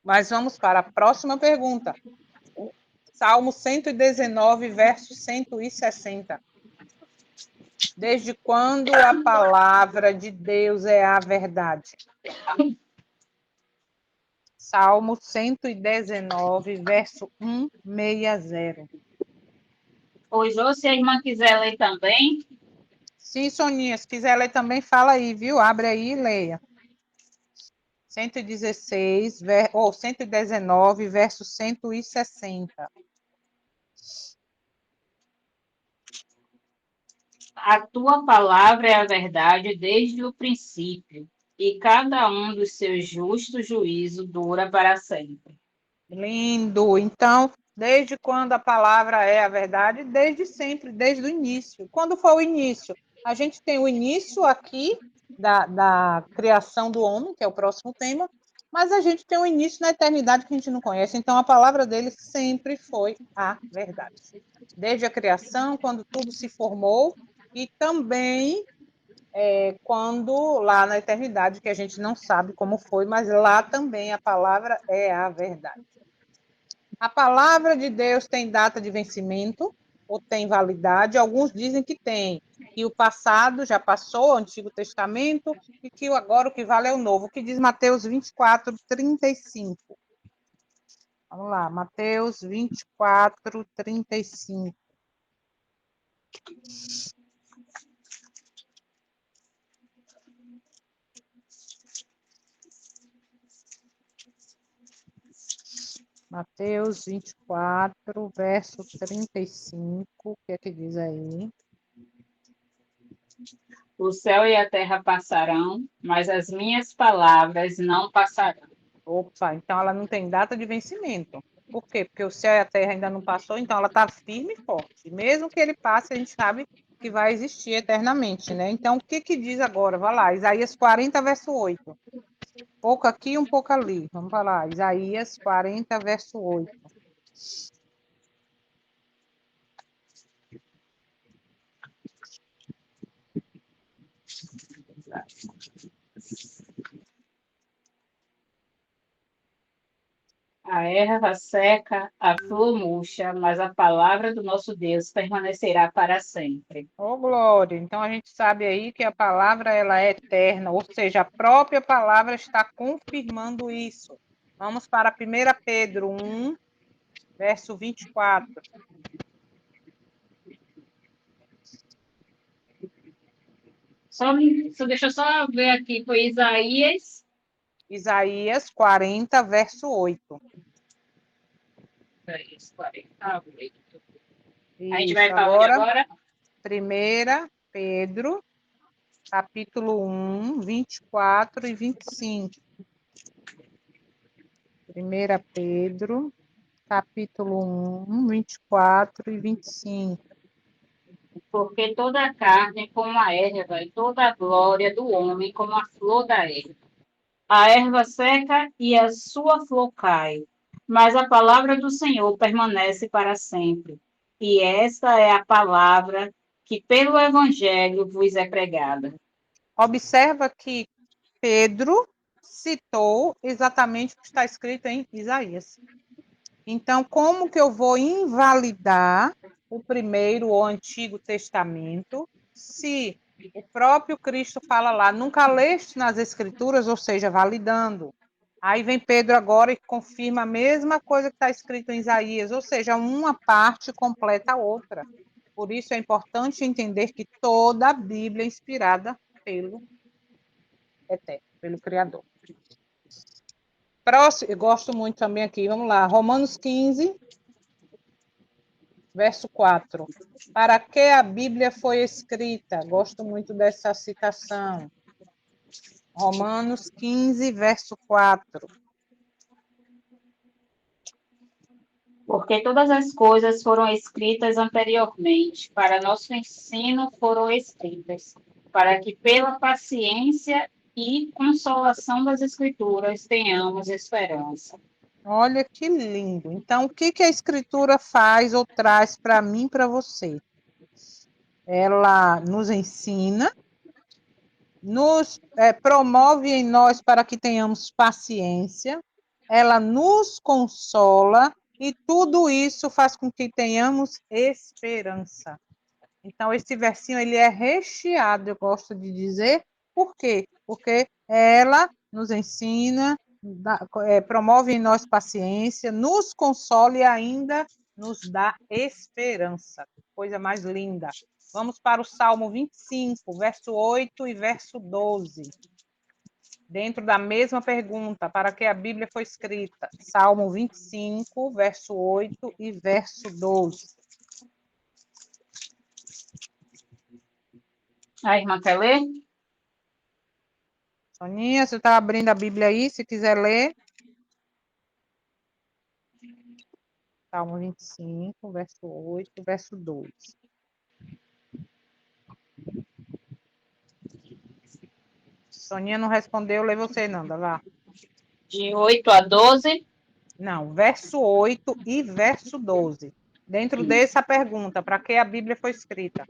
Speaker 1: Mas vamos para a próxima pergunta. Salmo 119, verso 160. Desde quando a palavra de Deus é a verdade? Salmo 119, verso 160.
Speaker 2: Ô, Jô, se a irmã quiser ler também,
Speaker 1: Sim, Soninha, se quiser ler também, fala aí, viu? Abre aí e leia. 116, ou 119, verso 160.
Speaker 2: a tua palavra é a verdade desde o princípio, e cada um dos seus justos juízos dura para sempre.
Speaker 1: Lindo. Então, desde quando a palavra é a verdade? Desde sempre, desde o início. Quando foi o início? A gente tem o início aqui da criação do homem, que é o próximo tema, mas a gente tem o início na eternidade que a gente não conhece. Então, a palavra dele sempre foi a verdade. Desde a criação, quando tudo se formou, e também quando lá na eternidade, que a gente não sabe como foi, mas lá também a palavra é a verdade. A palavra de Deus tem data de vencimento ou tem validade? Alguns dizem que tem, que o passado já passou, o Antigo Testamento, e que agora o que vale é o novo. O que diz Mateus 24, 35? Vamos lá, Mateus 24, 35. Mateus 24, verso 35. O que é que diz aí?
Speaker 2: O céu e a terra passarão, mas as minhas palavras não passarão.
Speaker 1: Opa, então ela não tem data de vencimento. Por quê? Porque o céu e a terra ainda não passou, então ela está firme e forte. Mesmo que ele passe, a gente sabe que vai existir eternamente, né? Então, o que que diz agora? Vai lá, Isaías 40, verso 8. Pouco aqui, um pouco ali. Vamos falar, Isaías 40, verso 8.
Speaker 2: A erva seca, a flor murcha, mas a palavra do nosso Deus permanecerá para sempre.
Speaker 1: Ô, glória! Então a gente sabe aí que a palavra ela é eterna, ou seja, a própria palavra está confirmando isso. Vamos para 1 Pedro 1, verso 24.
Speaker 2: Deixa eu só ver aqui, foi Isaías.
Speaker 1: Isaías 40, verso 8.
Speaker 2: Isaías 48. A gente
Speaker 1: Isso,
Speaker 2: vai para onde
Speaker 1: agora,
Speaker 2: agora?
Speaker 1: 1 Pedro, capítulo 1, 24 e 25. 1 Pedro, capítulo 1, 24 e 25.
Speaker 2: Porque toda a carne é como a erva, e toda a glória do homem como a flor da erva. A erva seca e a sua flor cai, mas a palavra do Senhor permanece para sempre. E esta é a palavra que pelo Evangelho vos é pregada.
Speaker 1: Observa que Pedro citou exatamente o que está escrito em Isaías. Então, como que eu vou invalidar o primeiro ou antigo testamento se o próprio Cristo fala lá, nunca leste nas escrituras, ou seja, validando. Aí vem Pedro agora e confirma a mesma coisa que está escrito em Isaías, ou seja, uma parte completa a outra. Por isso é importante entender que toda a Bíblia é inspirada pelo Eterno, pelo Criador. Próximo, eu gosto muito também aqui, vamos lá, Romanos 15, verso 4. Para que a Bíblia foi escrita? Gosto muito dessa citação. Romanos 15, verso 4.
Speaker 2: Porque todas as coisas foram escritas anteriormente, para nosso ensino foram escritas, para que pela paciência e consolação das Escrituras tenhamos esperança.
Speaker 1: Olha que lindo. Então, o que que a Escritura faz ou traz para mim e para você? Ela nos ensina, nos promove em nós para que tenhamos paciência, ela nos consola e tudo isso faz com que tenhamos esperança. Então, esse versinho ele é recheado, eu gosto de dizer. Por quê? Porque ela nos ensina, promove em nós paciência, nos consola e ainda nos dá esperança. Coisa mais linda. Vamos para o Salmo 25, verso 8 e verso 12. Dentro da mesma pergunta, para que a Bíblia foi escrita? Salmo 25, verso 8 e verso 12.
Speaker 2: A irmã quer ler?
Speaker 1: Soninha, você está abrindo a Bíblia aí, se quiser ler. Salmo 25, verso 8, verso 12. Soninha não respondeu, lê você, Nanda, lá.
Speaker 2: De 8 a 12.
Speaker 1: Não, verso 8 e verso 12. Dentro dessa pergunta, para que a Bíblia foi escrita?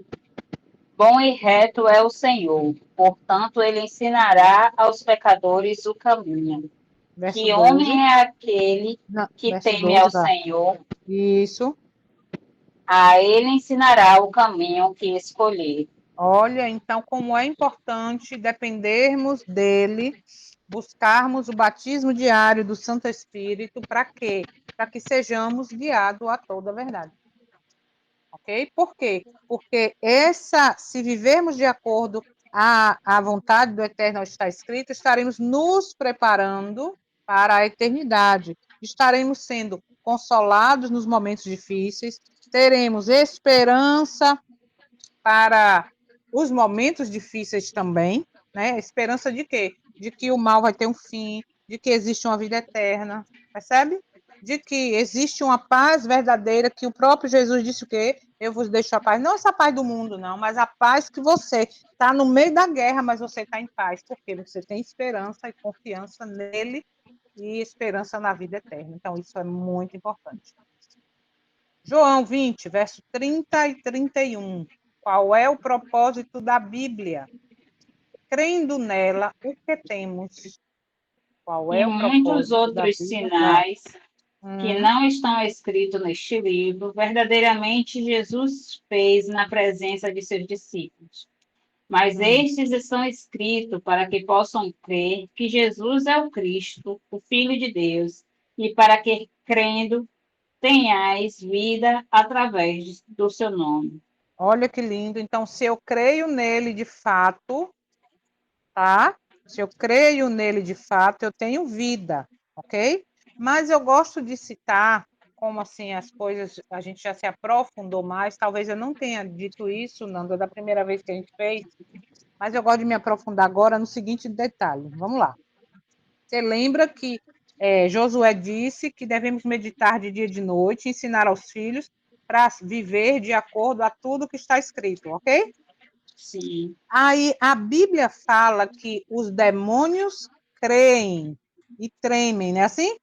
Speaker 2: Bom e reto é o Senhor, portanto, ele ensinará aos pecadores o caminho.
Speaker 1: Verso
Speaker 2: Que
Speaker 1: 12.
Speaker 2: homem é aquele
Speaker 1: Não,
Speaker 2: que
Speaker 1: verso
Speaker 2: teme
Speaker 1: 12,
Speaker 2: ao
Speaker 1: lá.
Speaker 2: Senhor?
Speaker 1: Isso.
Speaker 2: A ele ensinará o caminho que escolher.
Speaker 1: Olha, então, como é importante dependermos dele, buscarmos o batismo diário do Santo Espírito, para quê? Para que sejamos guiados a toda a verdade. Ok? Por quê? Porque se vivermos de acordo à vontade do Eterno está escrito, estaremos nos preparando para a eternidade. Estaremos sendo consolados nos momentos difíceis, teremos esperança para os momentos difíceis também, né? Esperança de quê? De que o mal vai ter um fim, de que existe uma vida eterna, percebe? De que existe uma paz verdadeira, que o próprio Jesus disse o quê? Eu vos deixo a paz. Não essa paz do mundo, não, mas a paz que você está no meio da guerra, mas você está em paz, porque você tem esperança e confiança nele e esperança na vida eterna. Então, isso é muito importante. João 20, verso 30 e 31. Qual é o propósito da Bíblia? Crendo nela, o que temos? Qual
Speaker 2: E
Speaker 1: é o
Speaker 2: muitos
Speaker 1: propósito da
Speaker 2: outros
Speaker 1: Bíblia? Não.
Speaker 2: sinais que não estão escritos neste livro, verdadeiramente Jesus fez na presença de seus discípulos. Mas estes estão escritos para que possam crer que Jesus é o Cristo, o Filho de Deus, e para que, crendo, tenhais vida através do seu nome.
Speaker 1: Olha que lindo. Então, se eu creio nele de fato, tá? Se eu creio nele de fato, eu tenho vida, ok? Mas eu gosto de citar como assim as coisas, a gente já se aprofundou mais, talvez eu não tenha dito isso, Nanda, da primeira vez que a gente fez, mas eu gosto de me aprofundar agora no seguinte detalhe. Vamos lá. Você lembra que Josué disse que devemos meditar de dia e de noite, ensinar aos filhos para viver de acordo a tudo que está escrito, ok?
Speaker 2: Sim.
Speaker 1: Aí a Bíblia fala que os demônios creem e tremem, não é assim?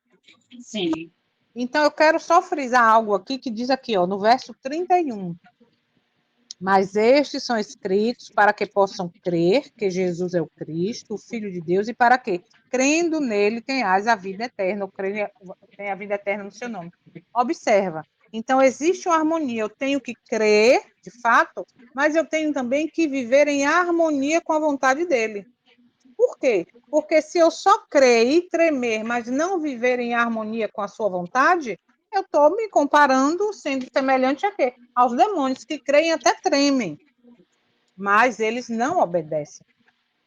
Speaker 2: Sim.
Speaker 1: Então eu quero só frisar algo aqui que diz aqui, ó, no verso 31. Mas estes são escritos para que possam crer que Jesus é o Cristo, o Filho de Deus, e para que, crendo nele, tenhas a vida eterna, ou tenha a vida eterna no seu nome. Observa. Então, existe uma harmonia. Eu tenho que crer, de fato, mas eu tenho também que viver em harmonia com a vontade dele. Por quê? Porque se eu só crer e tremer, mas não viver em harmonia com a sua vontade, eu estou me comparando, sendo semelhante a quê? Aos demônios que creem até tremem, mas eles não obedecem.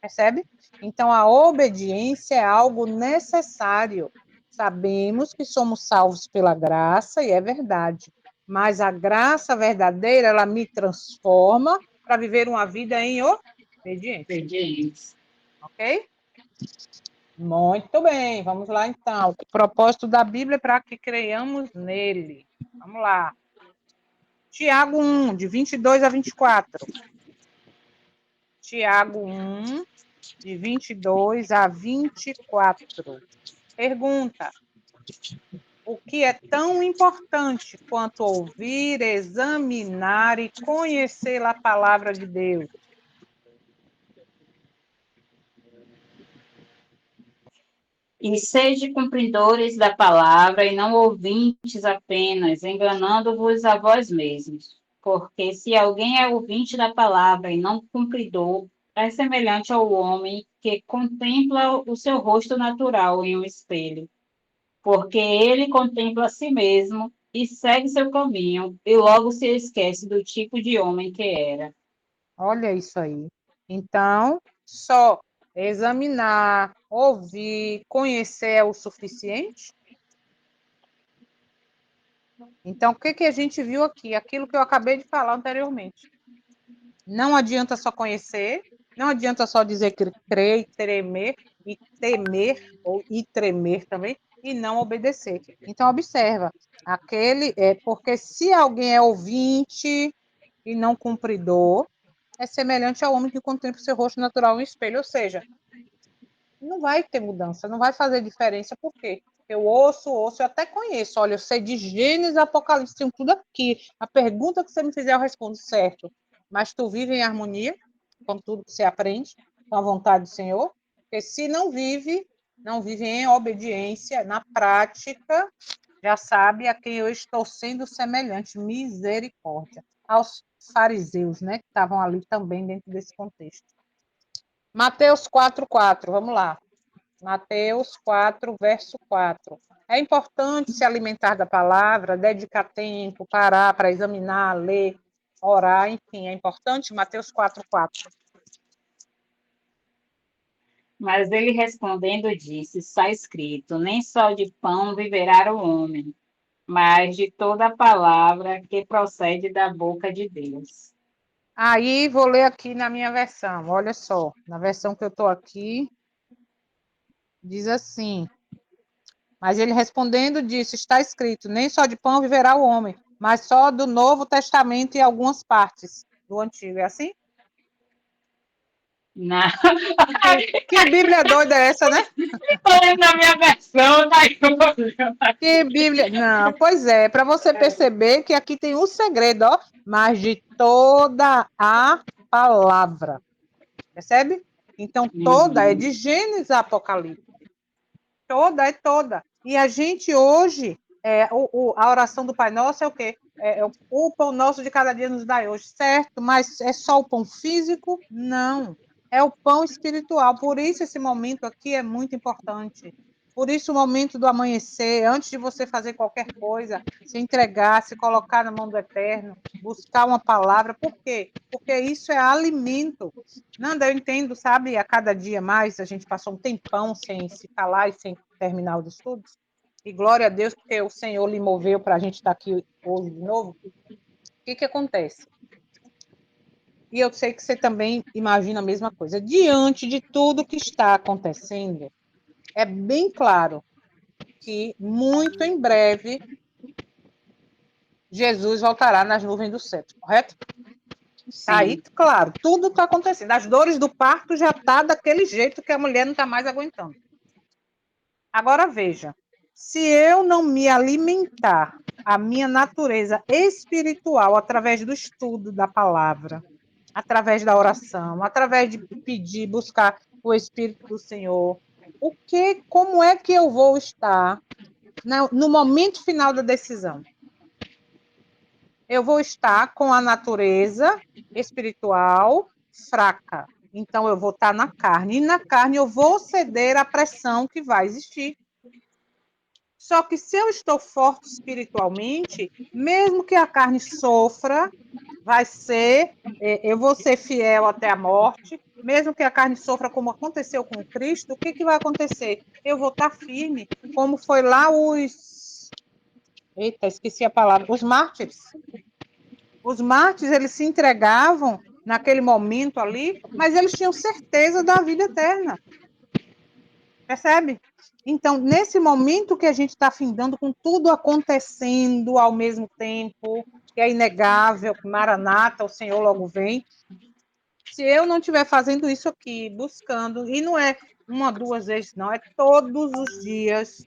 Speaker 1: Percebe? Então, a obediência é algo necessário. Sabemos que somos salvos pela graça, e é verdade. Mas a graça verdadeira, ela me transforma para viver uma vida em obediência.
Speaker 2: Obediência.
Speaker 1: Ok? Muito bem, vamos lá então. O propósito da Bíblia é para que creiamos nele. Vamos lá. Tiago 1, de 22 a 24. Tiago 1, de 22 a 24. Pergunta: o que é tão importante quanto ouvir, examinar e conhecer a palavra de Deus?
Speaker 2: E sede cumpridores da palavra e não ouvintes apenas, enganando-vos a vós mesmos. Porque se alguém é ouvinte da palavra e não cumpridor, é semelhante ao homem que contempla o seu rosto natural em um espelho. Porque ele contempla a si mesmo e segue seu caminho, e logo se esquece do tipo de homem que era.
Speaker 1: Olha isso aí. Então, só examinar, ouvir, conhecer é o suficiente? Então, o que que a gente viu aqui? Aquilo que eu acabei de falar anteriormente. Não adianta só conhecer, não adianta só dizer que crer e temer, ou e tremer também, e não obedecer. Então, observa, porque se alguém é ouvinte e não cumpridor, é semelhante ao homem que contempla o seu rosto natural no espelho, ou seja, não vai ter mudança, não vai fazer diferença, por quê? Eu ouço, eu até conheço, olha, eu sei de Gênesis, Apocalipse, tenho tudo aqui. A pergunta que você me fizer, eu respondo certo. Mas tu vive em harmonia com tudo que você aprende, com a vontade do Senhor? Porque se não vive, não vive em obediência, na prática, já sabe a quem eu estou sendo semelhante, misericórdia. Aos fariseus, né, que estavam ali também dentro desse contexto. Mateus 4:4, vamos lá. Mateus 4, verso 4. É importante se alimentar da palavra, dedicar tempo, parar para examinar, ler, orar, enfim, é importante. Mateus 4:4.
Speaker 2: Mas ele respondendo disse: está escrito, nem só de pão viverá o homem, mas de toda a palavra que procede da boca de Deus.
Speaker 1: Aí vou ler aqui na minha versão, olha só, na versão que eu estou aqui, diz assim: mas ele respondendo disse: está escrito, nem só de pão viverá o homem, mas só do Novo Testamento e algumas partes do Antigo. É assim?
Speaker 2: Não,
Speaker 1: Que Bíblia doida é essa, né?
Speaker 2: estou na minha versão, tá aí o problema.
Speaker 1: Que Bíblia. Não, pois é, para você perceber que aqui tem um segredo, ó, mas de toda a palavra. Percebe? Então, toda é de Gênesis a Apocalipse. Toda é toda. E a gente hoje, a oração do Pai Nosso é o quê? O pão nosso de cada dia nos dai hoje, certo? Mas é só o pão físico? Não. É o pão espiritual. Por isso esse momento aqui é muito importante. Por isso o momento do amanhecer, antes de você fazer qualquer coisa, se entregar, se colocar na mão do Eterno, buscar uma palavra. Por quê? Porque isso é alimento. Nanda, eu entendo, sabe? A cada dia mais a gente passou um tempão sem se calar e sem terminar os estudos. E glória a Deus, porque o Senhor lhe moveu para a gente estar aqui hoje de novo. O que acontece? E eu sei que você também imagina a mesma coisa. Diante de tudo que está acontecendo, é bem claro que muito em breve Jesus voltará nas nuvens do céu, correto? Tá aí,
Speaker 2: Sim.
Speaker 1: claro, tudo está acontecendo. As dores do parto já tá daquele jeito que a mulher não está mais aguentando. Agora veja, se eu não me alimentar a minha natureza espiritual através do estudo da palavra, através da oração, através de pedir, buscar o Espírito do Senhor, como é que eu vou estar no momento final da decisão? Eu vou estar com a natureza espiritual fraca. Então, eu vou estar na carne. E na carne, eu vou ceder à pressão que vai existir. Só que se eu estou forte espiritualmente, mesmo que a carne sofra, eu vou ser fiel até a morte. Mesmo que a carne sofra, como aconteceu com Cristo, o que vai acontecer? Eu vou estar firme, como foi lá Eita, esqueci a palavra. Os mártires. Os mártires, eles se entregavam naquele momento ali, mas eles tinham certeza da vida eterna. Percebe? Então, nesse momento que a gente está findando, com tudo acontecendo ao mesmo tempo, que é inegável, Maranata, o Senhor logo vem. Se eu não estiver fazendo isso aqui, buscando, e não é uma, duas vezes, não, é todos os dias,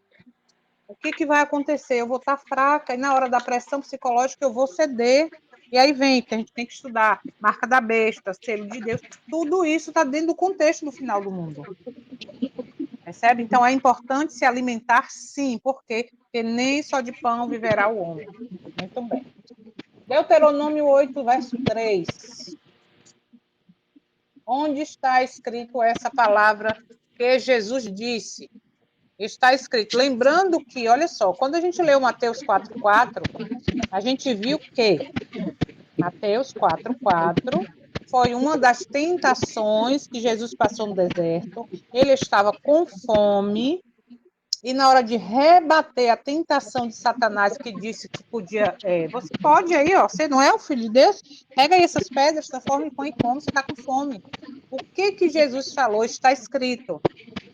Speaker 1: o que vai acontecer? Eu vou estar fraca, e na hora da pressão psicológica eu vou ceder. E aí vem, que a gente tem que estudar, marca da besta, selo de Deus, tudo isso está dentro do contexto do final do mundo. Percebe? Então é importante se alimentar, sim. Por quê? Porque nem só de pão viverá o homem. Muito bem. Deuteronômio 8, verso 3. Onde está escrito essa palavra que Jesus disse? Está escrito. Lembrando que, olha só, quando a gente leu Mateus 4,4, a gente viu que Mateus 4,4 foi uma das tentações que Jesus passou no deserto. Ele estava com fome. E na hora de rebater a tentação de Satanás, que disse que podia, você pode aí, ó, você não é o filho de Deus? Pega aí essas pedras, transforma em pão e come, você está com fome. O que Jesus falou está escrito.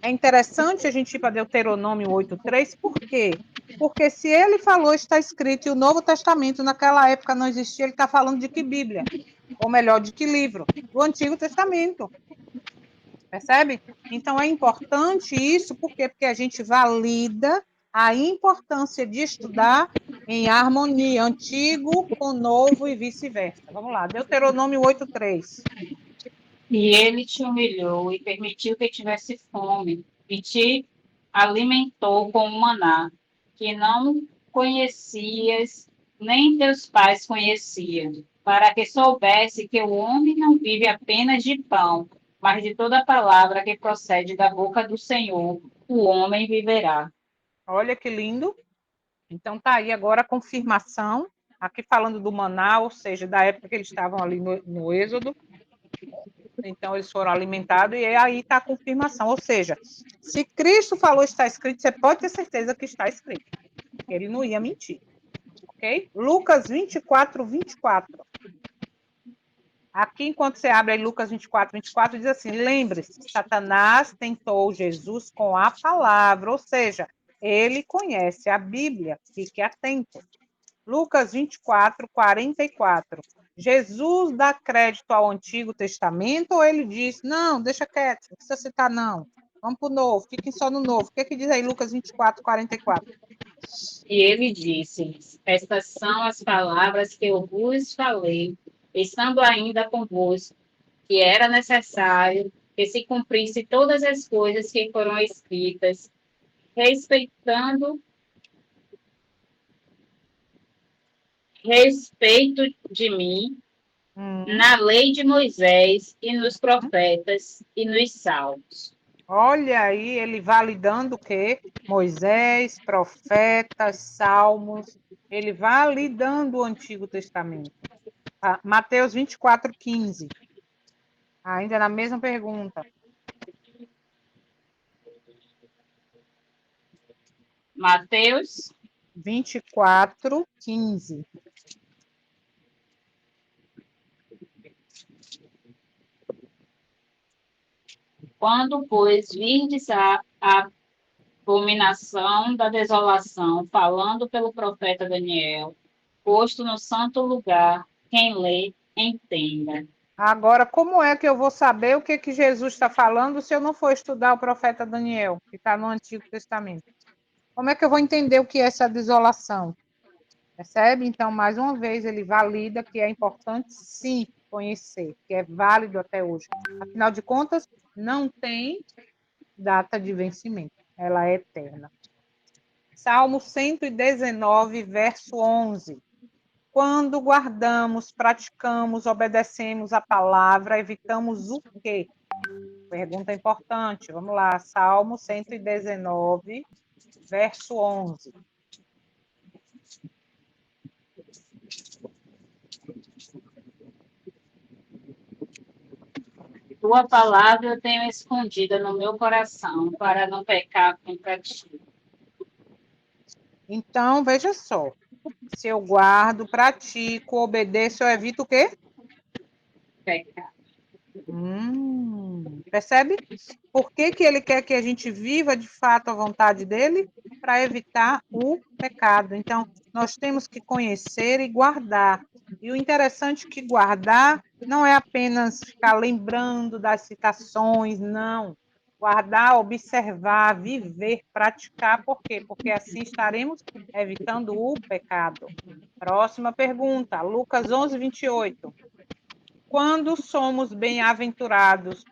Speaker 1: É interessante a gente ir para Deuteronômio 8,3, por quê? Porque se ele falou está escrito, e o Novo Testamento naquela época não existia, ele está falando de que Bíblia? Ou melhor, de que livro? Do Antigo Testamento. Percebe? Então é importante isso, por quê? Porque a gente valida a importância de estudar em harmonia, antigo com novo e vice-versa. Vamos lá, Deuteronômio 8,3.
Speaker 2: E ele te humilhou e permitiu que tivesse fome, e te alimentou com o maná, que não conhecias, nem teus pais conheciam, para que soubesse que o homem não vive apenas de pão, mas de toda palavra que procede da boca do Senhor, o homem viverá.
Speaker 1: Olha que lindo. Então tá aí agora a confirmação, aqui falando do maná, ou seja, da época que eles estavam ali no Êxodo. Então eles foram alimentados e aí está a confirmação. Ou seja, se Cristo falou está escrito, você pode ter certeza que está escrito. Ele não ia mentir. Ok? Lucas 24, 24. Aqui, enquanto você abre aí Lucas 24, 24, diz assim: lembre-se, Satanás tentou Jesus com a palavra, ou seja, ele conhece a Bíblia, fique atento. Lucas 24, 44. Jesus dá crédito ao Antigo Testamento ou ele diz, não, deixa quieto, não precisa citar não, vamos para o Novo, fiquem só no Novo. O que diz aí Lucas 24, 44?
Speaker 2: E ele disse: estas são as palavras que eu vos falei, estando ainda convosco, que era necessário que se cumprisse todas as coisas que foram escritas, respeitando respeito de mim na lei de Moisés e nos profetas e nos salmos.
Speaker 1: Olha aí, ele validando o quê? Moisés, profetas, salmos, ele validando o Antigo Testamento. Mateus 24, 15. Ainda na mesma pergunta.
Speaker 2: Mateus
Speaker 1: 24, 15.
Speaker 2: Quando, pois, virdes a abominação da desolação, falando pelo profeta Daniel, posto no santo lugar, quem lê, entenda.
Speaker 1: Agora, como é que eu vou saber o que Jesus está falando se eu não for estudar o profeta Daniel, que está no Antigo Testamento? Como é que eu vou entender o que é essa desolação? Percebe? Então, mais uma vez, ele valida que é importante, sim, conhecer, que é válido até hoje. Afinal de contas, não tem data de vencimento, ela é eterna. Salmo 119, verso 11. Quando guardamos, praticamos, obedecemos a palavra, evitamos o quê? Pergunta importante. Vamos lá. Salmo 119, verso 11.
Speaker 2: Tua palavra eu tenho escondida no meu coração, para não pecar contra ti.
Speaker 1: Então, veja só. Se eu guardo, pratico, obedeço, eu evito o quê?
Speaker 2: Pecar.
Speaker 1: Percebe? Por que que ele quer que a gente viva de fato a vontade dele? Para evitar o pecado. Então, nós temos que conhecer e guardar. E o interessante é que guardar não é apenas ficar lembrando das citações, não. Guardar, observar, viver, praticar. Por quê? Porque assim estaremos evitando o pecado. Próxima pergunta, Lucas 11, 28. Quando somos bem-aventurados,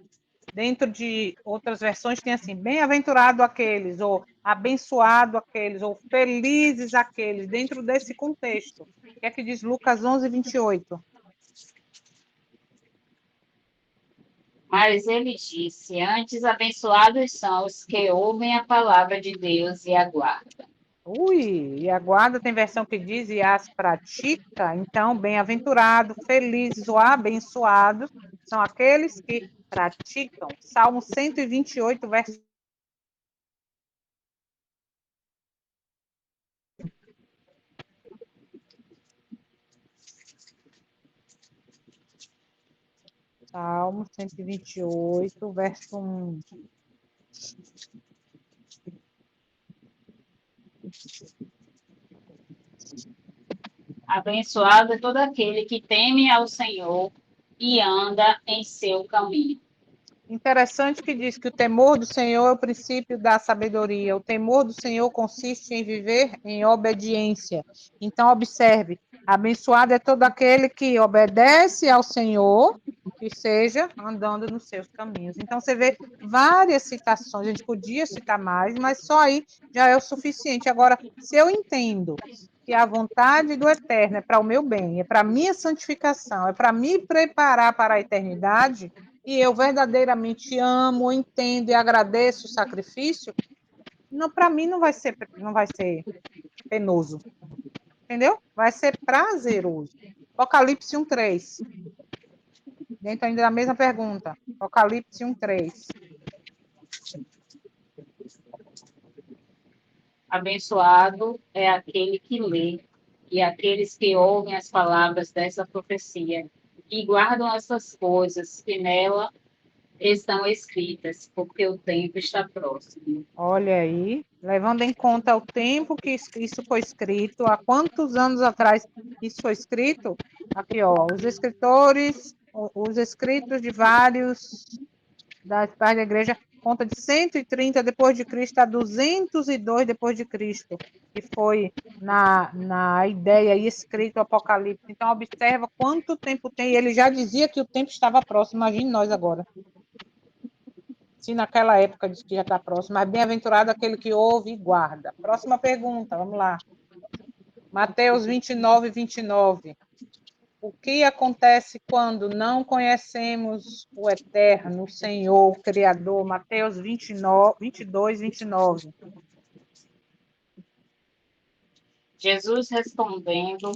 Speaker 1: dentro de outras versões tem assim, bem-aventurado aqueles, ou abençoado aqueles, ou felizes aqueles, dentro desse contexto. O que é que diz Lucas 11, 28?
Speaker 2: Mas ele disse: Antes abençoados são os que ouvem a palavra de Deus e aguardam.
Speaker 1: Ui, e a guarda tem versão que diz e as pratica, então, bem-aventurado, felizes ou abençoados são aqueles que praticam. Salmo 128, verso. Salmo 128, verso 1.
Speaker 2: Abençoado é todo aquele que teme ao Senhor e anda em seu caminho.
Speaker 1: Interessante que diz que o temor do Senhor é o princípio da sabedoria. O temor do Senhor consiste em viver em obediência. Então, observe: abençoado é todo aquele que obedece ao Senhor e seja andando nos seus caminhos. Então, você vê várias citações, a gente podia citar mais, mas só aí já é o suficiente. Agora, se eu entendo que a vontade do Eterno é para o meu bem, é para a minha santificação, é para me preparar para a eternidade, e eu verdadeiramente amo, entendo e agradeço o sacrifício, para mim não vai ser penoso, entendeu? Vai ser prazeroso. Apocalipse 1:3. Dentro ainda da mesma pergunta. Apocalipse 1:3.
Speaker 2: Abençoado é aquele que lê e aqueles que ouvem as palavras dessa profecia e guardam essas coisas que nela estão escritas, porque o tempo está próximo.
Speaker 1: Olha aí, levando em conta o tempo que isso foi escrito, há quantos anos atrás isso foi escrito? Aqui, ó, os escritos de vários das pais da igreja conta de 130 depois de Cristo a 202 depois de Cristo, que foi na ideia e escrito o Apocalipse. Então, observa quanto tempo tem. Ele já dizia que o tempo estava próximo. Imagine nós agora. Se naquela época diz que já está próximo, mas bem-aventurado aquele que ouve e guarda. Próxima pergunta, vamos lá. Mateus 29, 29. O que acontece quando não conhecemos o Eterno, o Senhor, o Criador? Mateus 29, 22, 29.
Speaker 2: Jesus respondendo,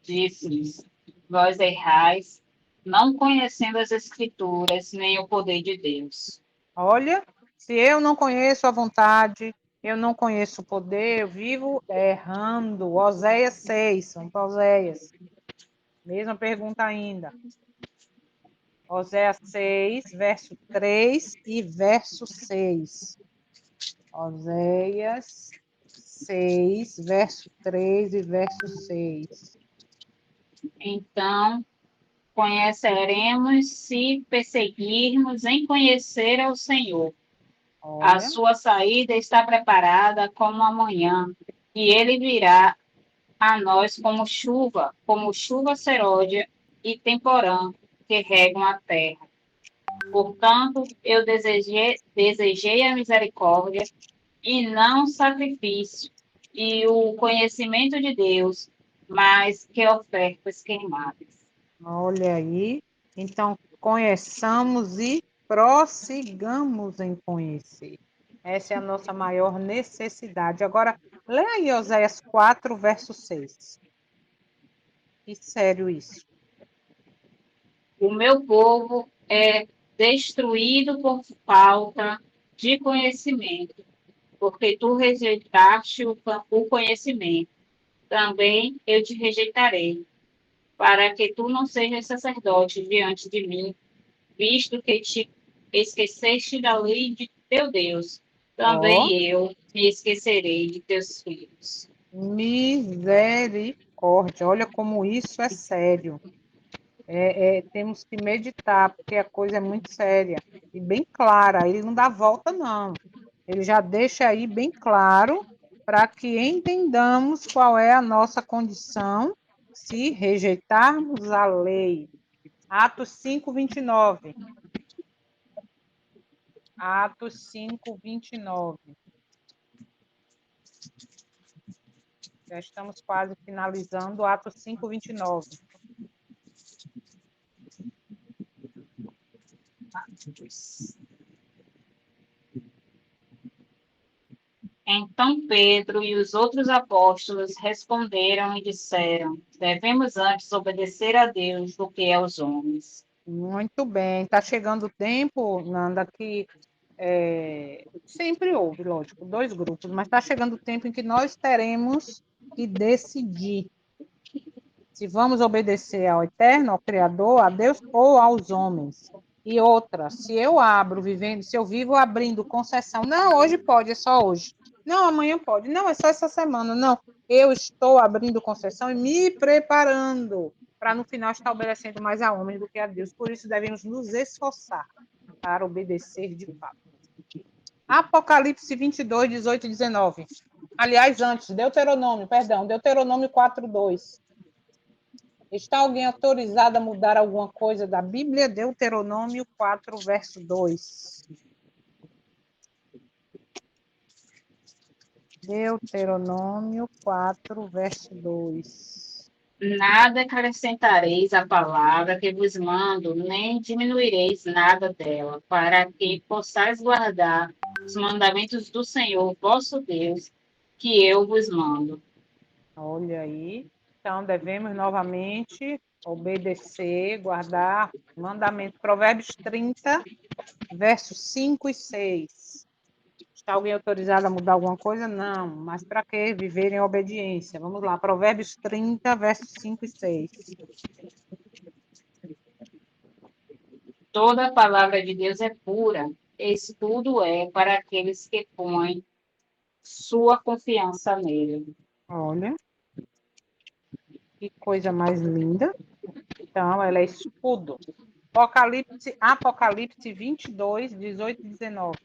Speaker 2: disse-lhes: Vós errais, não conhecendo as Escrituras nem o poder de Deus.
Speaker 1: Olha, se eu não conheço a vontade, eu não conheço o poder, eu vivo errando. Oséias 6, vamos para Oséias. Mesma pergunta ainda. Oséias 6, verso 3 e verso 6. Oséias 6, verso 3 e verso 6.
Speaker 2: Então, conheceremos se perseguirmos em conhecer ao Senhor. A
Speaker 1: Olha,
Speaker 2: sua saída está preparada como amanhã, e ele virá a nós como chuva serôdia e temporã que regam a terra. Portanto, eu desejei a misericórdia e não sacrifício, e o conhecimento de Deus, mais que ofertas queimadas.
Speaker 1: olha aí. Então, conheçamos e prossigamos em conhecer. Essa é a nossa maior necessidade. Agora, lê aí Oséias 4, verso 6. Que sério isso.
Speaker 2: O meu povo é destruído por falta de conhecimento, porque tu rejeitaste o conhecimento. Também eu te rejeitarei, para que tu não sejas sacerdote diante de mim, visto que te esqueceste da lei de teu Deus,
Speaker 1: Ó,
Speaker 2: também eu me esquecerei de teus filhos.
Speaker 1: misericórdia. Olha como isso é sério. Temos que meditar, porque a coisa é muito séria e bem clara. Ele não dá volta, não. Ele já deixa aí bem claro para que entendamos qual é a nossa condição se rejeitarmos a lei. Atos 5:29. Atos 5:29. Já estamos quase finalizando Atos 5:29.
Speaker 2: Então Pedro e os outros apóstolos responderam e disseram: devemos antes obedecer a Deus do que aos homens.
Speaker 1: Muito bem. Está chegando o tempo, Nanda, que sempre houve, lógico, dois grupos, mas está chegando o tempo em que nós teremos que decidir se vamos obedecer ao Eterno, ao Criador, a Deus ou aos homens. E outra, se eu abro vivendo, se eu vivo abrindo concessão, não, hoje pode, é só hoje. Não, amanhã pode. Não, é só essa semana. Não, eu estou abrindo concessão e me preparando para no final estar obedecendo mais a homens do que a Deus. Por isso devemos nos esforçar para obedecer de fato. Apocalipse 22, 18 e 19. Aliás, antes, Deuteronômio 4:2. Está alguém autorizado a mudar alguma coisa da Bíblia? Deuteronômio 4, verso 2. Deuteronômio 4, verso 2.
Speaker 2: Nada acrescentareis à palavra que vos mando, nem diminuireis nada dela, para que possais guardar os mandamentos do Senhor vosso Deus, que eu vos mando.
Speaker 1: Olha aí. Então, devemos novamente obedecer, guardar mandamento. Provérbios 30, versos 5 e 6. Está alguém autorizado a mudar alguma coisa? Não. Mas para que viver em obediência? Vamos lá. Provérbios 30, versos 5 e 6.
Speaker 2: Toda a palavra de Deus é pura, estudo é para aqueles que põem sua confiança nele.
Speaker 1: Olha, que coisa mais linda. Então, ela é escudo. Apocalipse 22, 18 e 19.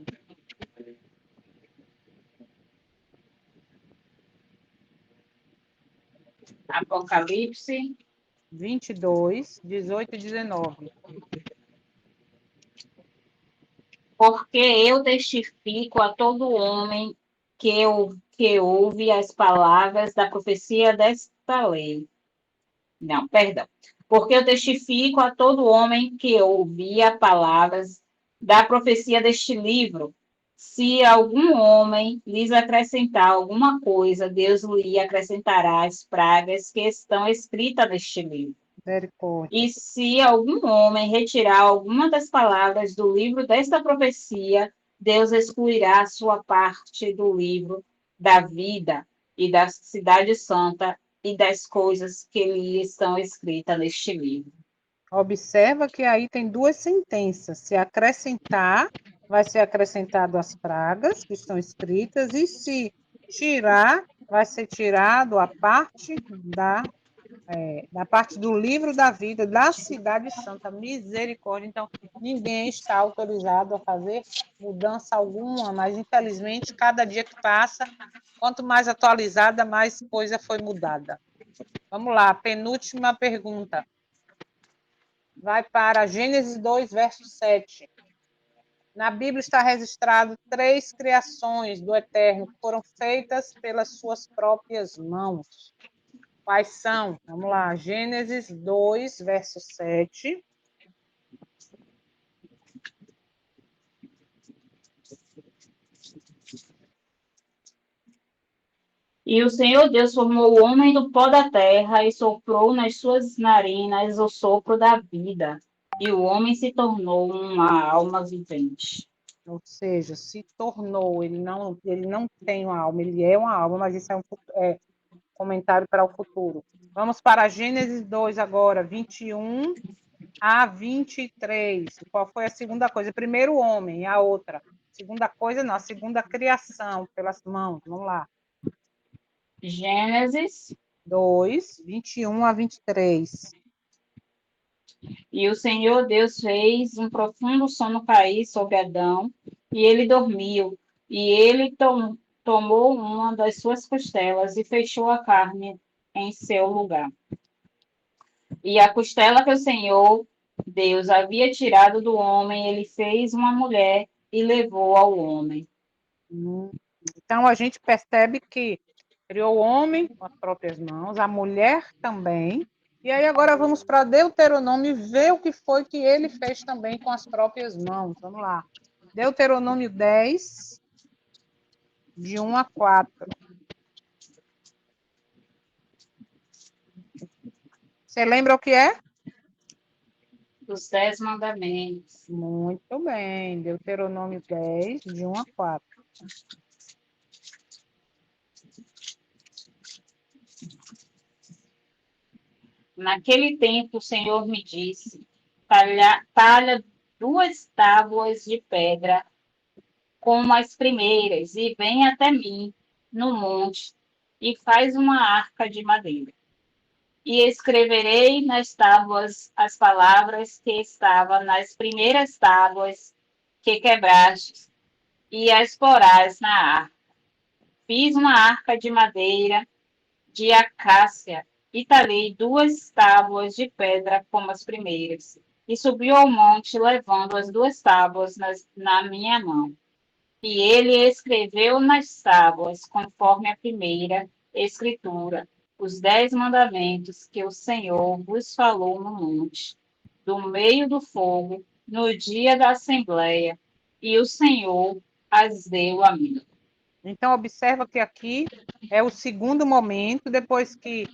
Speaker 2: Apocalipse.
Speaker 1: 22, 18 e 19.
Speaker 2: Porque eu testifico a todo homem que ouve as palavras da profecia desta lei. Não, perdão. Porque eu testifico a todo homem que ouvia palavras da profecia deste livro. Se algum homem lhes acrescentar alguma coisa, Deus lhe acrescentará as pragas que estão escritas neste livro.
Speaker 1: Misericórdia.
Speaker 2: E se algum homem retirar alguma das palavras do livro desta profecia, Deus excluirá a sua parte do livro da vida e da cidade santa e das coisas que lhe estão escritas neste livro.
Speaker 1: Observa que aí tem duas sentenças. Se acrescentar, vai ser acrescentado as pragas que estão escritas, e se tirar, vai ser tirado a parte da parte do livro da vida da cidade santa. Misericórdia. Então, ninguém está autorizado a fazer mudança alguma, mas infelizmente, cada dia que passa, quanto mais atualizada, mais coisa foi mudada. Vamos lá, penúltima pergunta. Vai para Gênesis 2, verso 7. Na Bíblia está registrado 3 criações do Eterno que foram feitas pelas suas próprias mãos. Quais são? Vamos lá, Gênesis 2, verso 7.
Speaker 2: E o Senhor Deus formou o homem do pó da terra e soprou nas suas narinas o sopro da vida. E o homem se tornou uma alma vivente.
Speaker 1: Ou seja, se tornou, ele não tem uma alma, ele é uma alma, mas isso é um comentário para o futuro. Vamos para Gênesis 2 agora, 21 a 23. Qual foi a segunda coisa? Primeiro o homem, e a outra. Segunda coisa, não, a segunda criação pelas mãos. Vamos lá.
Speaker 2: Gênesis.
Speaker 1: 2, 21 a 23.
Speaker 2: E o Senhor Deus fez um profundo sono cair sobre Adão, e ele dormiu. E ele tomou uma das suas costelas e fechou a carne em seu lugar. E a costela que o Senhor Deus havia tirado do homem, ele fez uma mulher e levou ao homem.
Speaker 1: Então, a gente percebe que criou o homem com as próprias mãos, a mulher também. E aí, agora vamos para Deuteronômio ver o que foi que ele fez também com as próprias mãos. Vamos lá. Deuteronômio 10, de 1 a 4. Você lembra o que é?
Speaker 2: Os 10 mandamentos.
Speaker 1: Muito bem. Deuteronômio 10, de 1 a 4.
Speaker 2: Naquele tempo o Senhor me disse: talha 2 tábuas de pedra como as primeiras, e vem até mim no monte, e faz uma arca de madeira. E escreverei nas tábuas as palavras que estavam nas primeiras tábuas que quebraste, e as porás na arca. Fiz uma arca de madeira de acácia, e talhei 2 tábuas de pedra como as primeiras. E subiu ao monte, levando as 2 tábuas na minha mão. E ele escreveu nas tábuas, conforme a primeira escritura, os 10 mandamentos que o Senhor vos falou no monte, do meio do fogo, no dia da assembleia, e o Senhor as deu a mim.
Speaker 1: Então, observa que aqui é o segundo momento, depois que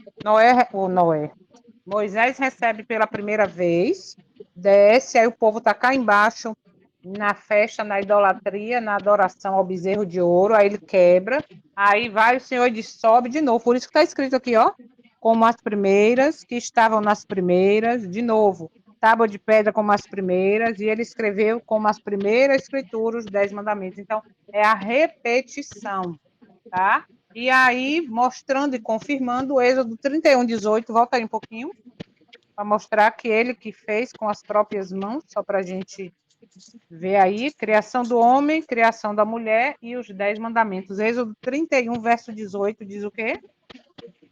Speaker 1: Moisés recebe pela primeira vez, desce, aí o povo está cá embaixo, na festa, na idolatria, na adoração ao bezerro de ouro, aí ele quebra, aí vai o Senhor e sobe de novo, por isso que está escrito aqui, ó, como as primeiras, que estavam nas primeiras, de novo, tábua de pedra como as primeiras, e ele escreveu como as primeiras escrituras os 10 mandamentos. Então, é a repetição, tá? E aí, mostrando e confirmando o Êxodo 31, 18, volta aí um pouquinho, para mostrar que ele que fez com as próprias mãos, só para a gente ver aí, criação do homem, criação da mulher e os 10 mandamentos. Êxodo 31, verso 18, diz o quê?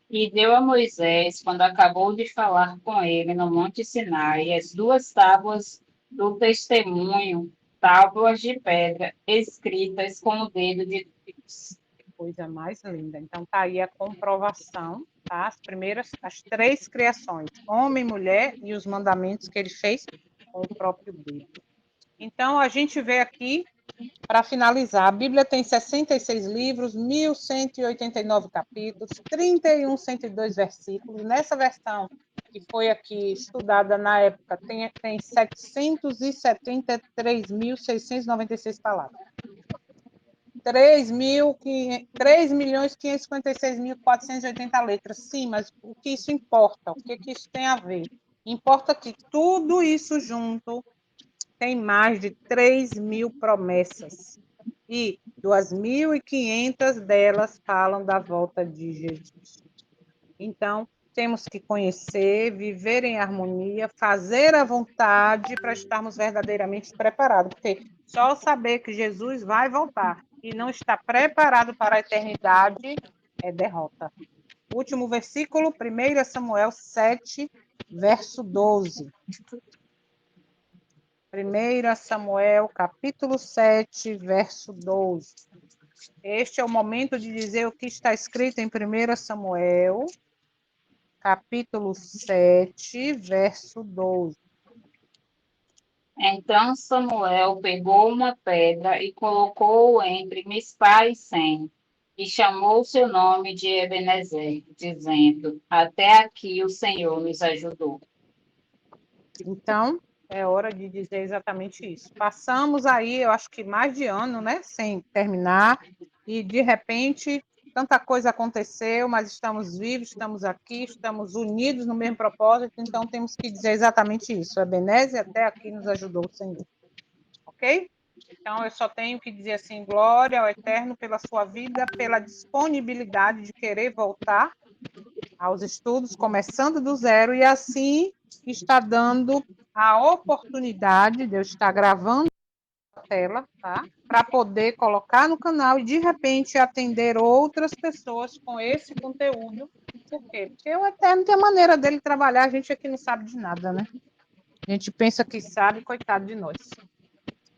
Speaker 2: E deu a Moisés, quando acabou de falar com ele no Monte Sinai, as 2 tábuas do testemunho, tábuas de pedra, escritas com o dedo de Deus.
Speaker 1: Coisa mais linda. Então, tá aí a comprovação, tá? As 3 criações, homem, mulher e os mandamentos que ele fez com o próprio dedo. Então, a gente vê aqui, para finalizar, a Bíblia tem 66 livros, 1.189 capítulos, 31.102 versículos. Nessa versão que foi aqui estudada na época, tem 773.696 palavras. 3.556.480 letras. Sim, mas o que isso importa? O que isso tem a ver? Importa que tudo isso junto tem mais de 3.000 promessas. E 2.500 delas falam da volta de Jesus. Então, temos que conhecer, viver em harmonia, fazer a vontade para estarmos verdadeiramente preparados. Porque só saber que Jesus vai voltar e não estar preparado para a eternidade é derrota. Último versículo, 1 Samuel 7, verso 12. 1 Samuel, capítulo 7, verso 12. Este é o momento de dizer o que está escrito em 1 Samuel, capítulo 7, verso 12.
Speaker 2: Então Samuel pegou uma pedra e colocou-o entre Mispá e Sem, e chamou seu nome de Ebenezer, dizendo: Até aqui o Senhor nos ajudou.
Speaker 1: Então, é hora de dizer exatamente isso. Passamos aí, eu acho que mais de ano, né, sem terminar, e de repente tanta coisa aconteceu, mas estamos vivos, estamos aqui, estamos unidos no mesmo propósito, então temos que dizer exatamente isso. A Ebenezer até aqui nos ajudou o Senhor. Ok? Então, eu só tenho que dizer assim, glória ao Eterno pela sua vida, pela disponibilidade de querer voltar aos estudos, começando do zero, e assim está dando a oportunidade de eu estar gravando a tela, tá? Para poder colocar no canal e, de repente, atender outras pessoas com esse conteúdo. Por quê? Porque o Eterno tem a maneira dele trabalhar, a gente aqui não sabe de nada, né? A gente pensa que sabe, coitado de nós.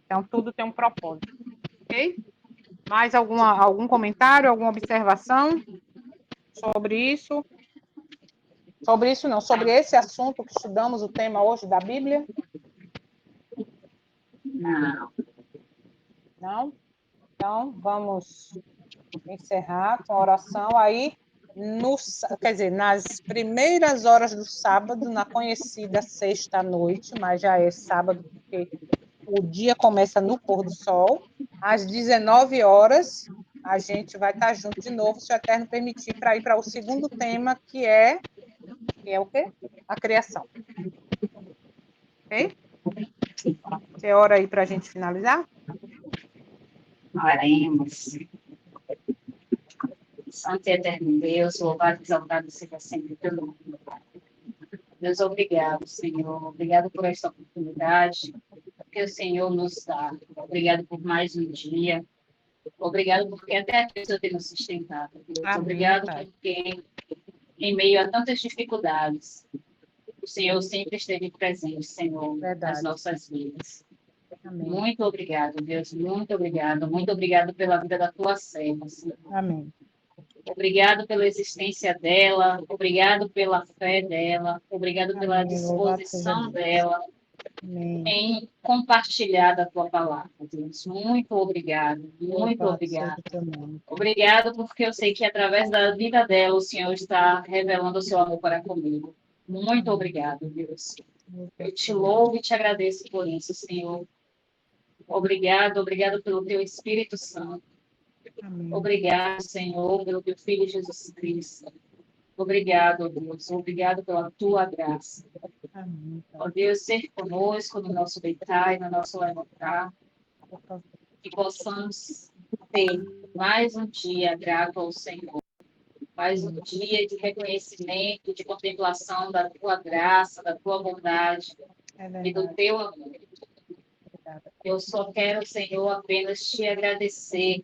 Speaker 1: Então, tudo tem um propósito, ok? Mais algum comentário, alguma observação sobre isso? Sobre isso não, sobre esse assunto que estudamos, o tema hoje da Bíblia?
Speaker 2: Não.
Speaker 1: Não? Então, vamos encerrar com a oração aí, quer dizer, nas primeiras horas do sábado, na conhecida sexta-noite, mas já é sábado, porque o dia começa no pôr do sol, às 19 horas, a gente vai estar junto de novo, se o Eterno permitir, para ir para o segundo tema, que é o quê? A criação. Ok? Você ora aí para a gente finalizar?
Speaker 2: Oremos. Santo e eterno Deus, louvado e exaltado seja sempre pelo mundo. Deus, obrigado, Senhor. Obrigado por esta oportunidade que o Senhor nos dá. Obrigado por mais um dia. Obrigado porque até aqui o Senhor tem nos sustentado. Deus.
Speaker 1: Amém,
Speaker 2: Obrigado
Speaker 1: Pai.
Speaker 2: porque, em meio a tantas dificuldades, o Senhor sempre esteve presente, Senhor, nas
Speaker 1: Verdade.
Speaker 2: nossas vidas.
Speaker 1: Amém.
Speaker 2: Muito obrigado, Deus. Muito obrigado. Muito obrigado pela vida da tua serva, Senhor.
Speaker 1: Amém.
Speaker 2: Obrigado pela existência dela, obrigado pela fé dela, obrigado pela
Speaker 1: Amém. Louvado seja
Speaker 2: disposição
Speaker 1: Deus.
Speaker 2: dela
Speaker 1: Amém.
Speaker 2: em compartilhar da tua palavra, Deus. Muito obrigado, muito
Speaker 1: Louvado
Speaker 2: obrigado.
Speaker 1: seja o teu nome.
Speaker 2: Obrigado porque eu sei que através da vida dela o Senhor está revelando o seu amor para comigo. Muito obrigado, Deus. Eu te louvo e te agradeço por isso, Senhor. Obrigado, obrigado pelo teu Espírito Santo.
Speaker 1: Amém.
Speaker 2: Obrigado, Senhor, pelo teu Filho Jesus Cristo. Obrigado, Deus. Obrigado pela tua graça.
Speaker 1: Amém.
Speaker 2: Ó Deus, ser conosco no nosso deitar e no nosso levantar. Que possamos ter mais um dia grato ao Senhor. Mais um dia de reconhecimento, de contemplação da tua graça, da tua bondade
Speaker 1: É
Speaker 2: e do
Speaker 1: verdade.
Speaker 2: teu amor. Eu só quero, Senhor, apenas te agradecer,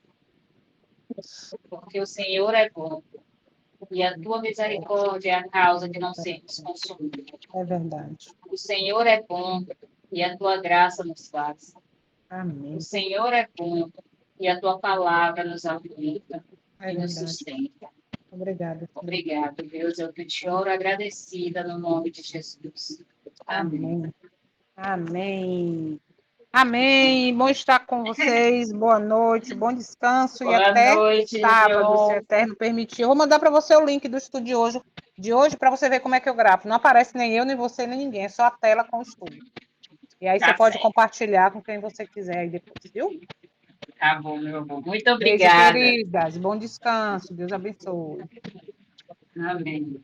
Speaker 2: porque o Senhor é bom. E a tua misericórdia é a causa de não sermos consumidos.
Speaker 1: É verdade.
Speaker 2: O Senhor é bom e a tua graça nos faz.
Speaker 1: Amém.
Speaker 2: O Senhor é bom e a tua palavra nos alimenta
Speaker 1: É
Speaker 2: e nos
Speaker 1: verdade.
Speaker 2: sustenta.
Speaker 1: Obrigada.
Speaker 2: Obrigado, Deus. Eu te oro agradecida no nome de Jesus. Amém.
Speaker 1: Amém. Amém. Bom estar com vocês. Boa noite, bom descanso e
Speaker 2: Boa
Speaker 1: até
Speaker 2: noite,
Speaker 1: sábado, se o
Speaker 2: João.
Speaker 1: Eterno permitir. Eu vou mandar para você o link do estudo de hoje para você ver como é que eu gravo. Não aparece nem eu, nem você, nem ninguém. É só a tela com o estudo. E aí você
Speaker 2: Tá
Speaker 1: pode
Speaker 2: certo.
Speaker 1: compartilhar com quem você quiser aí depois, viu?
Speaker 2: Tá bom, meu amor. Muito
Speaker 1: Beijo,
Speaker 2: obrigada.
Speaker 1: queridas. Bom descanso. Deus abençoe.
Speaker 2: Amém.